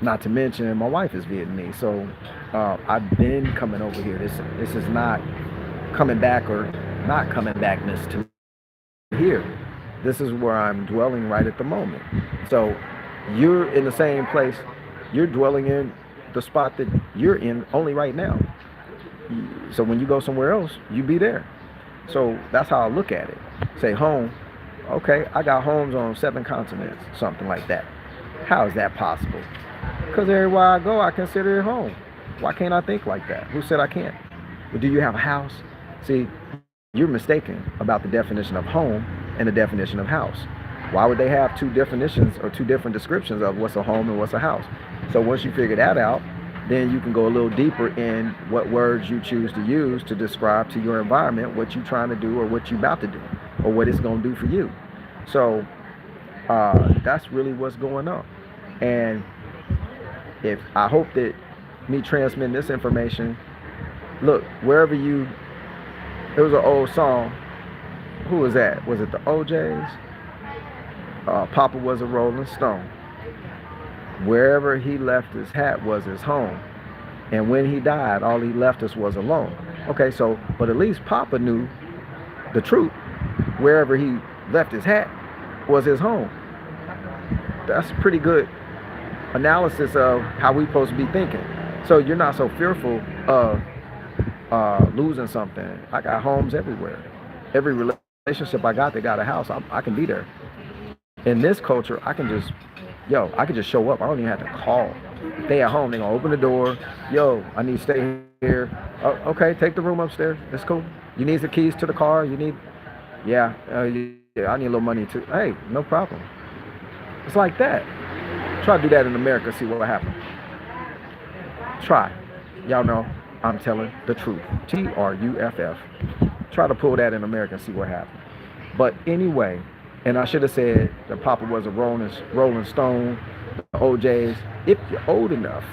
A: Not to mention my wife is Vietnamese, so I've been coming over here. This is not coming back or not coming backness to here. This is where I'm dwelling right at the moment. So you're in the same place. You're dwelling in the spot that you're in only right now. So when you go somewhere else, you be there. So that's how I look at it. Say home. Okay, I got homes on 7 continents, something like that. How is that possible? Because everywhere I go, I consider it home. Why can't I think like that? Who said I can't? Well, do you have a house? See, you're mistaken about the definition of home and the definition of house. Why would they have 2 definitions or 2 different descriptions of what's a home and what's a house? So once you figure that out, then you can go a little deeper in what words you choose to use to describe to your environment what you're trying to do or what you're about to do or what it's going to do for you. So that's really what's going on. And if I hope that me transmitting this information, look, wherever you, there was an old song. Who was that? Was it the OJs? Papa was a Rolling Stone. Wherever he left his hat was his home. And when he died, all he left us was alone. Okay, so, but at least Papa knew the truth. Wherever he left his hat was his home. That's pretty good analysis of how we supposed to be thinking. So you're not so fearful of losing something. I got homes everywhere. Every relationship I got, they got a house. I can be there. In this culture, I can just show up. I don't even have to call. They at home, they gonna open the door. Yo, I need to stay here. Oh, okay, take the room upstairs. That's cool. You need the keys to the car. You need, yeah, I need a little money too. Hey, no problem. It's like that. Try to do that in America, see what will happen. Try. Y'all know I'm telling the truth. TRUFF. Try to pull that in America and see what happens. But anyway, and I should have said that Papa was a Rolling Stone, the OJs. If you're old enough,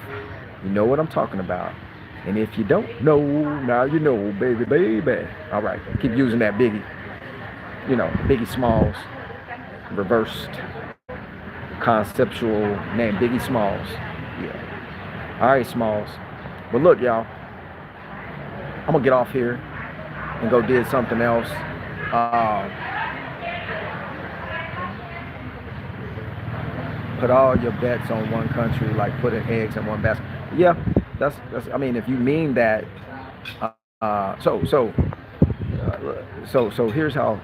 A: you know what I'm talking about. And if you don't know, now you know, baby, baby. All right, keep using that Biggie. You know, Biggie Smalls, reversed, conceptual name, Biggie Smalls. Yeah. All right, Smalls. But look, y'all, I'm gonna get off here and go do something else. Put all your bets on one country, like putting eggs in one basket. Yeah, that's. I mean, if you mean that. So here's how.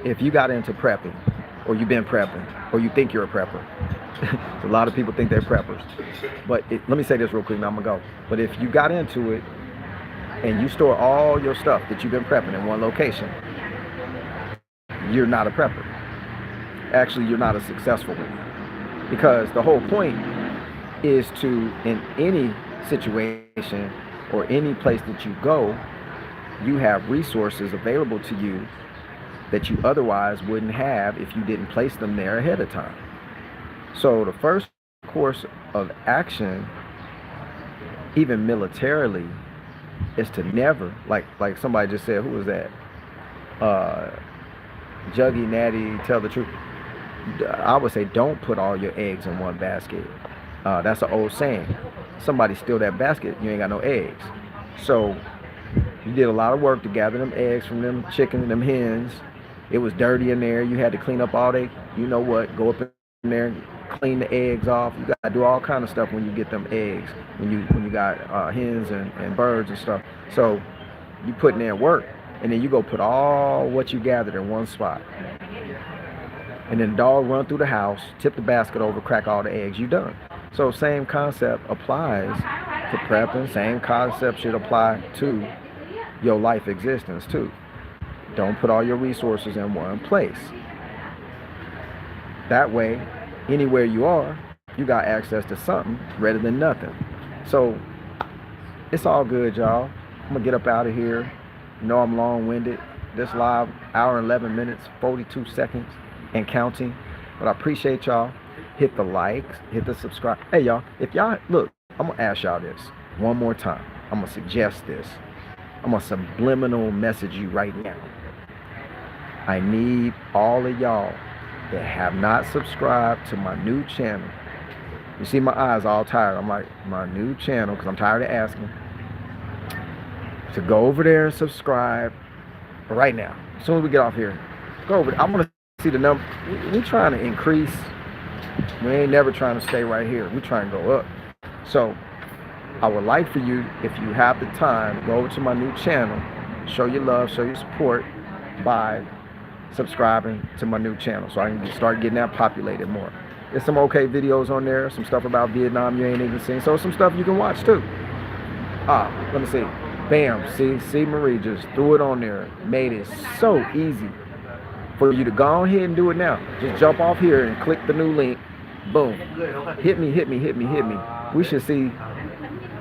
A: If you got into prepping, or you've been prepping, or you think you're a prepper, a lot of people think they're preppers. But let me say this real quick, and I'm gonna go. But if you got into it and you store all your stuff that you've been prepping in one location, you're not a prepper. Actually, you're not a successful one. Because the whole point is to, in any situation or any place that you go, you have resources available to you that you otherwise wouldn't have if you didn't place them there ahead of time. So the first course of action, even militarily, is to never, like somebody just said, who was that? Juggy, Natty, tell the truth. I would say don't put all your eggs in one basket. That's an old saying. Somebody steal that basket, you ain't got no eggs. So you did a lot of work to gather them eggs from them chickens and them hens. It was dirty in there. You had to clean up all they, you know what, go up in there, clean the eggs off. You got to do all kind of stuff when you get them eggs, when you got hens and birds and stuff. So you put in there work, and then you go put all what you gathered in one spot. And then the dog run through the house, tip the basket over, crack all the eggs, you done. So same concept applies to prepping. Same concept should apply to your life existence too. Don't put all your resources in one place. That way, anywhere you are, you got access to something rather than nothing. So it's all good, y'all. I'm gonna get up out of here. You know I'm long-winded. This live, hour and 11 minutes, 42 seconds and counting. But I appreciate y'all. Hit the likes, hit the subscribe. Hey y'all, if y'all, look, I'm gonna ask y'all this one more time. I'm gonna suggest this. I'm gonna subliminal message you right now. I need all of y'all that have not subscribed to my new channel. You see my eyes all tired. I'm like, my new channel, because I'm tired of asking. To go over there and subscribe right now. As soon as we get off here, go over there. I want to see the number. We're trying to increase. We ain't never trying to stay right here. We're trying to go up. So I would like for you, if you have the time, go over to my new channel, show your love, show your support by subscribing to my new channel so I can start getting that populated more. There's some okay videos on there, some stuff about Vietnam you ain't even seen, so some stuff you can watch too. Let me see. Bam, see Marie just threw it on there. Made it so easy for you to go ahead and do it now. Just jump off here and click the new link. Boom. Hit me. We should see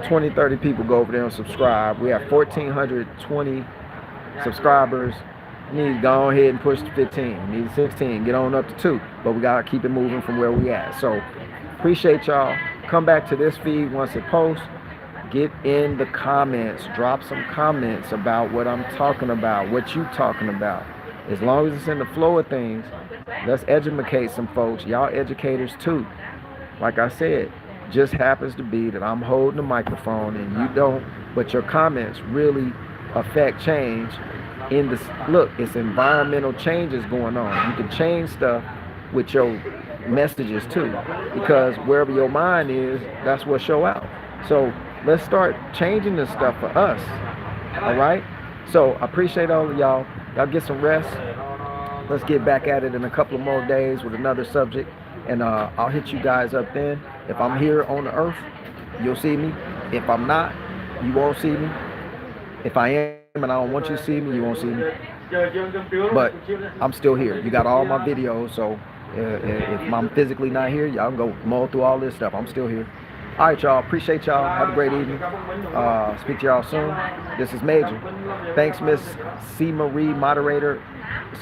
A: 20, 30 people go over there and subscribe. We have 1,420 subscribers. We need to go ahead and push to 15. We need 16. Get on up to 2. But we got to keep it moving from where we at. So appreciate y'all. Come back to this feed once it posts. Get in the comments. Drop some comments about what I'm talking about, what you talking about. As long as it's in the flow of things, let's educate some folks. Y'all educators too. Like I said, just happens to be that I'm holding the microphone and you don't, but your comments really affect change in this. Look, it's environmental changes going on. You can change stuff with your messages too, because wherever your mind is, that's what show out. So let's start changing this stuff for us. All right? So I appreciate all of y'all. Y'all get some rest. Let's get back at it in a couple of more days with another subject. And I'll hit you guys up then. If I'm here on the earth, you'll see me. If I'm not, you won't see me. If I am and I don't want you to see me, you won't see me. But I'm still here. You got all my videos. So if I'm physically not here, y'all can go mull through all this stuff. I'm still here. All right, y'all. Appreciate y'all. Have a great evening. Speak to y'all soon. This is Major. Thanks, Miss C. Marie, moderator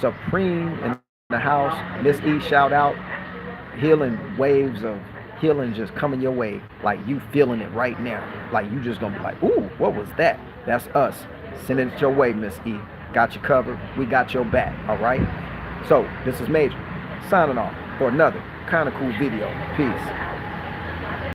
A: supreme in the house. Miss E, shout out. Healing, waves of healing just coming your way. Like you feeling it right now. Like you just gonna be like, ooh, what was that? That's us. Send it your way, Miss E. Got you covered. We got your back. All right. So this is Major signing off for another kind of cool video. Peace.